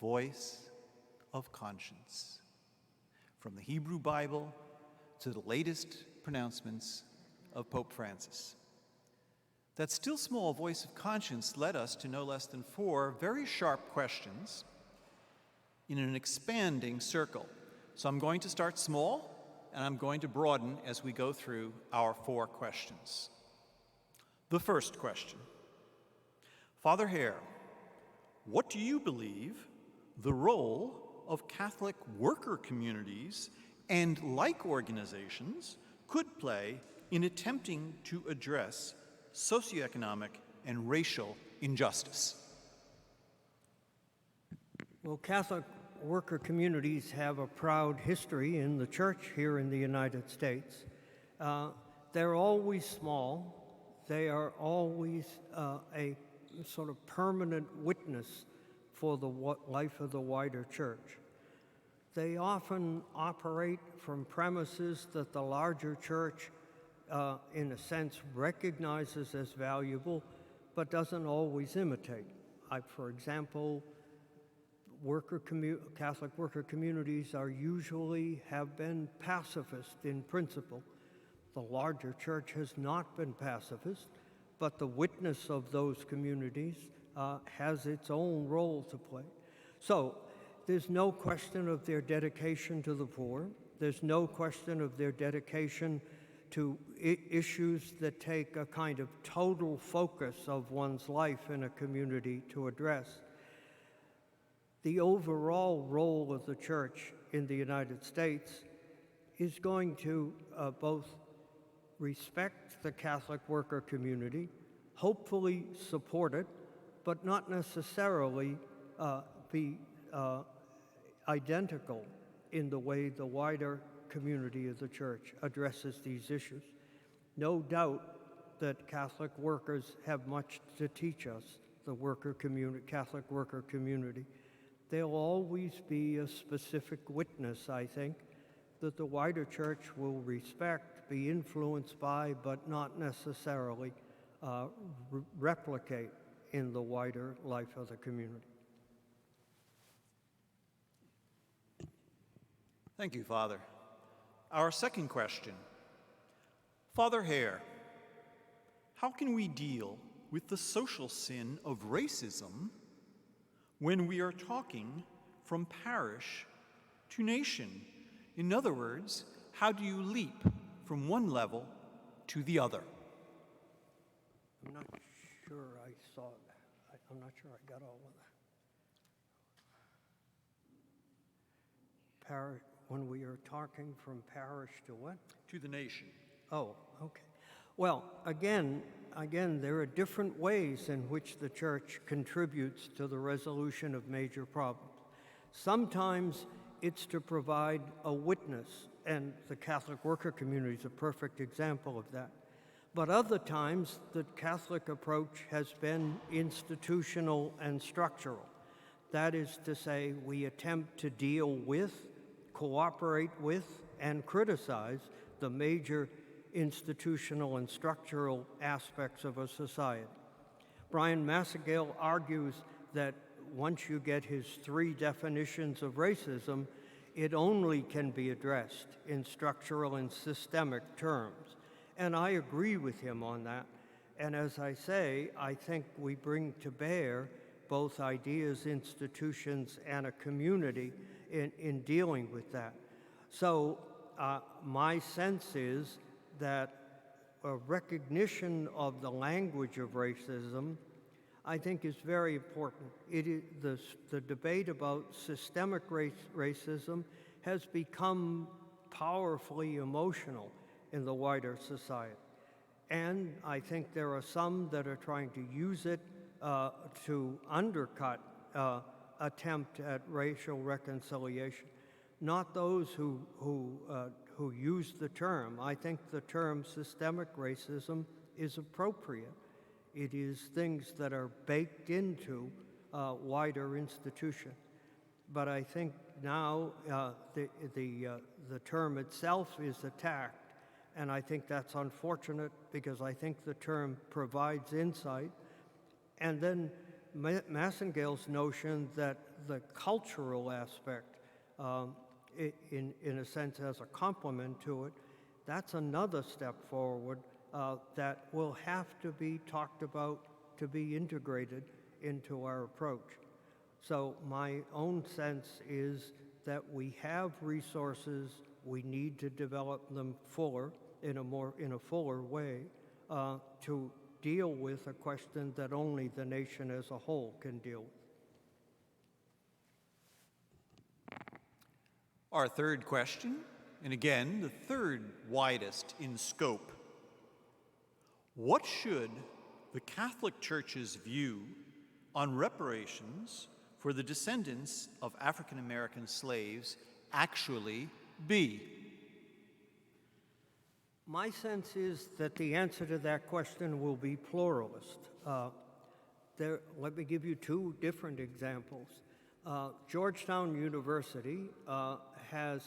voice of conscience. From the Hebrew Bible to the latest pronouncements of Pope Francis. That still small voice of conscience led us to no less than 4 very sharp questions in an expanding circle. So I'm going to start small, and I'm going to broaden as we go through our 4 questions. The first question: Father Hehir, what do you believe the role of Catholic worker communities and like organizations could play in attempting to address socioeconomic and racial injustice? Well, Catholic worker communities have a proud history in the Church here in the United States. They're always small. They are always a sort of permanent witness for the life of the wider Church. They often operate from premises that the larger Church, in a sense, recognizes as valuable, but doesn't always imitate. For example, Catholic worker communities have been pacifist in principle. The larger church has not been pacifist, but the witness of those communities has its own role to play. So there's no question of their dedication to the poor. There's no question of their dedication to issues that take a kind of total focus of one's life in a community to address. The overall role of the church in the United States is going to both respect the Catholic worker community, hopefully support it, but not necessarily be identical in the way the wider community of the church addresses these issues. No doubt that Catholic workers have much to teach us, the Catholic worker community. There'll always be a specific witness, I think, that the wider church will respect, be influenced by, but not necessarily replicate in the wider life of the community. Thank you, Father. Our second question. Father Hehir, how can we deal with the social sin of racism when we are talking from parish to nation? In other words, how do you leap from one level to the other? I'm not sure I saw that. I'm not sure I got all of that. Parish, when we are talking from parish to what? To the nation. Oh, okay. Well, again, there are different ways in which the church contributes to the resolution of major problems. Sometimes it's to provide a witness, and the Catholic worker community is a perfect example of that. But other times, the Catholic approach has been institutional and structural. That is to say, we attempt to deal with, cooperate with, and criticize the major institutional and structural aspects of a society. Bryan Massengale argues that once you get his 3 definitions of racism, it only can be addressed in structural and systemic terms. And I agree with him on that. And as I say, I think we bring to bear both ideas, institutions, and a community in dealing with that. So my sense is that a recognition of the language of racism, I think, is very important. The debate about systemic racism has become powerfully emotional in the wider society. And I think there are some that are trying to use it to undercut attempt at racial reconciliation, not those who use the term. I think the term systemic racism is appropriate. It is things that are baked into wider institutions. But I think now the term itself is attacked, and I think that's unfortunate because I think the term provides insight. And then Massengale's notion that the cultural aspect, in a sense, as a complement to it, that's another step forward that will have to be talked about to be integrated into our approach. So my own sense is that we have resources, we need to develop them in a fuller way to deal with a question that only the nation as a whole can deal with. Our third question, and again, the third widest in scope. What should the Catholic Church's view on reparations for the descendants of African American slaves actually be? My sense is that the answer to that question will be pluralist. Let me give you 2 different examples. Georgetown University has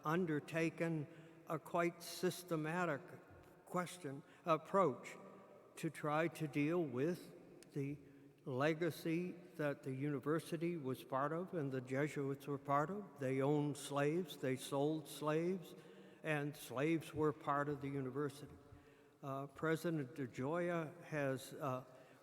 undertaken a quite systematic approach to try to deal with the legacy that the university was part of and the Jesuits were part of. They owned slaves, they sold slaves, and slaves were part of the university. President DeGioia has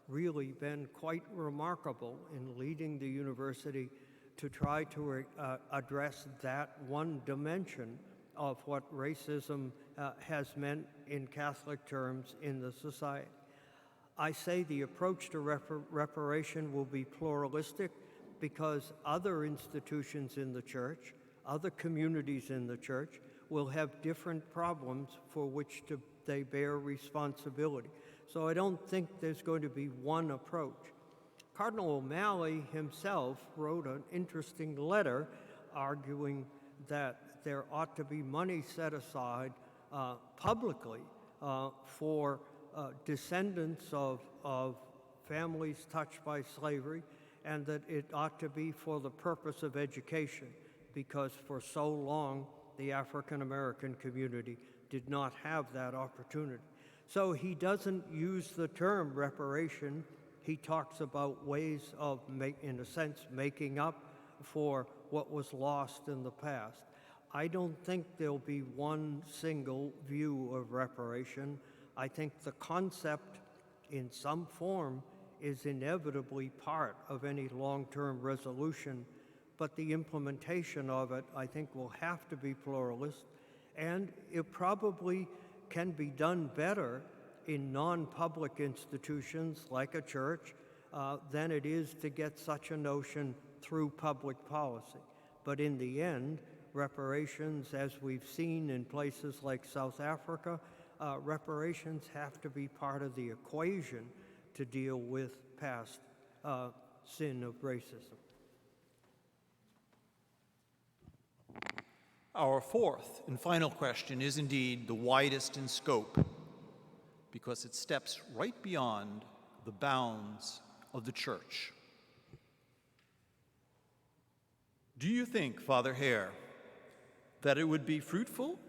really been quite remarkable in leading the university to try to address that one dimension of what racism has meant in Catholic terms in the society. I say the approach to reparation will be pluralistic because other institutions in the church, other communities in the church, will have different problems for which they bear responsibility. So I don't think there's going to be one approach. Cardinal O'Malley himself wrote an interesting letter arguing that there ought to be money set aside publicly for descendants of families touched by slavery, and that it ought to be for the purpose of education, because for so long the African American community did not have that opportunity. So he doesn't use the term reparation. He talks about ways of, in a sense, making up for what was lost in the past. I don't think there'll be one single view of reparation. I think the concept in some form is inevitably part of any long-term resolution, but the implementation of it, I think, will have to be pluralist, and it probably can be done better in non-public institutions like a church than it is to get such a notion through public policy. But in the end, reparations, as we've seen in places like South Africa, reparations have to be part of the equation to deal with past sin of racism. Our fourth and final question is indeed the widest in scope, because it steps right beyond the bounds of the church. Do you think, Father Hehir, that it would be fruitful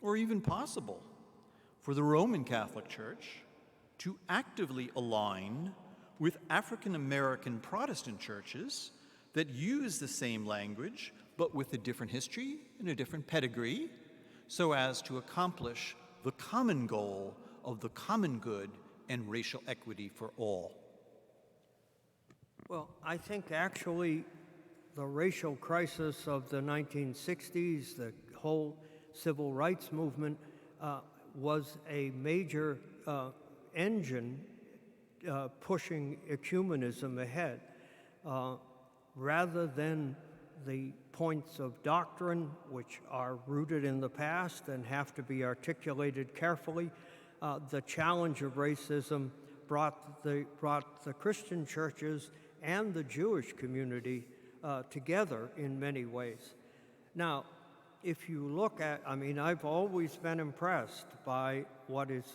or even possible for the Roman Catholic Church to actively align with African American Protestant churches that use the same language but with a different history and a different pedigree, so as to accomplish the common goal of the common good and racial equity for all? Well, I think actually the racial crisis of the 1960s, the whole civil rights movement, was a major engine pushing ecumenism ahead. Rather than the points of doctrine, which are rooted in the past and have to be articulated carefully, the challenge of racism brought the Christian churches and the Jewish community together in many ways. Now, if you look at, I've always been impressed by what is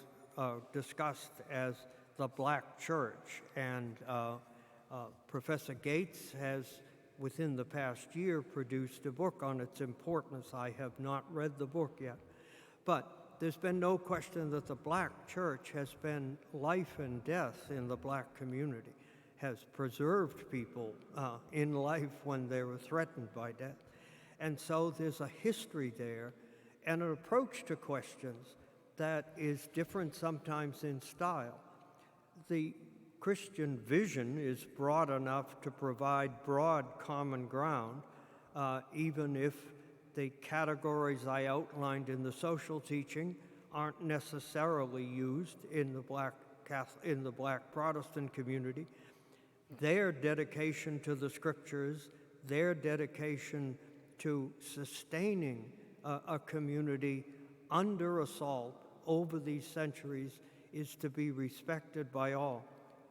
discussed as the Black Church, and Professor Gates has, within the past year, produced a book on its importance. I have not read the book yet, but there's been no question that the Black Church has been life and death in the Black community, has preserved people in life when they were threatened by death. And so there's a history there and an approach to questions that is different sometimes in style. The Christian vision is broad enough to provide broad common ground, even if the categories I outlined in the social teaching aren't necessarily used in the Black Protestant community. Their dedication to the scriptures, their dedication to sustaining a community under assault over these centuries is to be respected by all.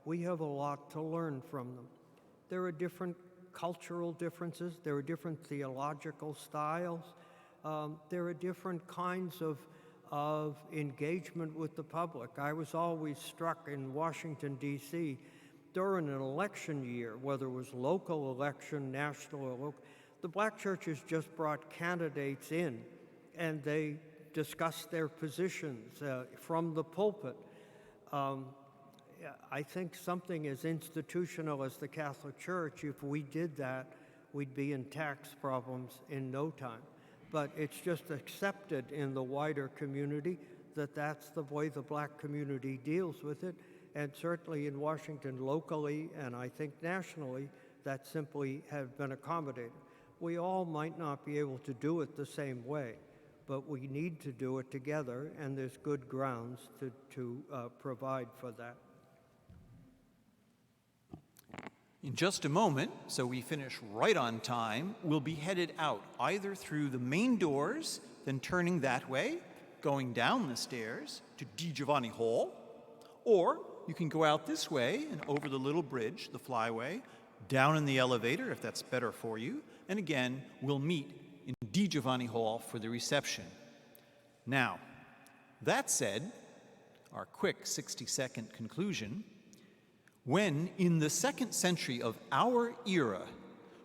We have a lot to learn from them. There are different cultural differences, there are different theological styles, there are different kinds of engagement with the public. I was always struck in Washington, D.C., during an election year, whether it was local election, national or local, the Black churches just brought candidates in and they discussed their positions from the pulpit. I think something as institutional as the Catholic Church, if we did that, we'd be in tax problems in no time. But it's just accepted in the wider community that that's the way the black community deals with it. And certainly in Washington locally, and I think nationally, that simply have been accommodated. We all might not be able to do it the same way, but we need to do it together, and there's good grounds to provide for that. In just a moment, so we finish right on time, we'll be headed out either through the main doors, then turning that way, going down the stairs to Di Giovanni Hall, or you can go out this way and over the little bridge, the flyway, down in the elevator if that's better for you, and again, we'll meet in Di Giovanni Hall for the reception. Now, that said, our quick 60-second conclusion, when in the 2nd century of our era,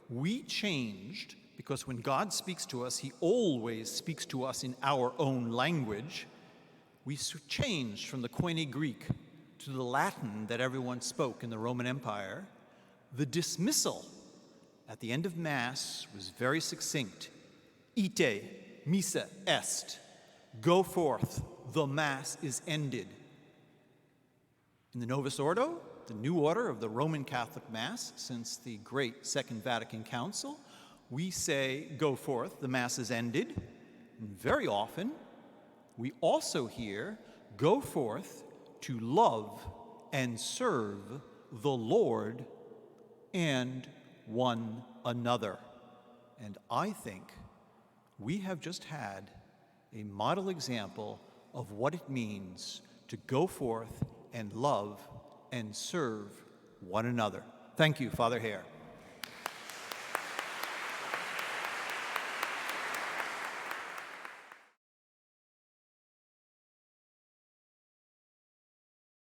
we changed, because when God speaks to us, he always speaks to us in our own language, we changed from the Koine Greek to the Latin that everyone spoke in the Roman Empire. The dismissal at the end of Mass was very succinct. Ite, missa est. Go forth, the Mass is ended. In the Novus Ordo, the new order of the Roman Catholic Mass since the great Second Vatican Council, we say, go forth, the Mass is ended. And very often, we also hear, go forth to love and serve the Lord and one another. And I think we have just had a model example of what it means to go forth and love and serve one another. Thank you, Father Hehir.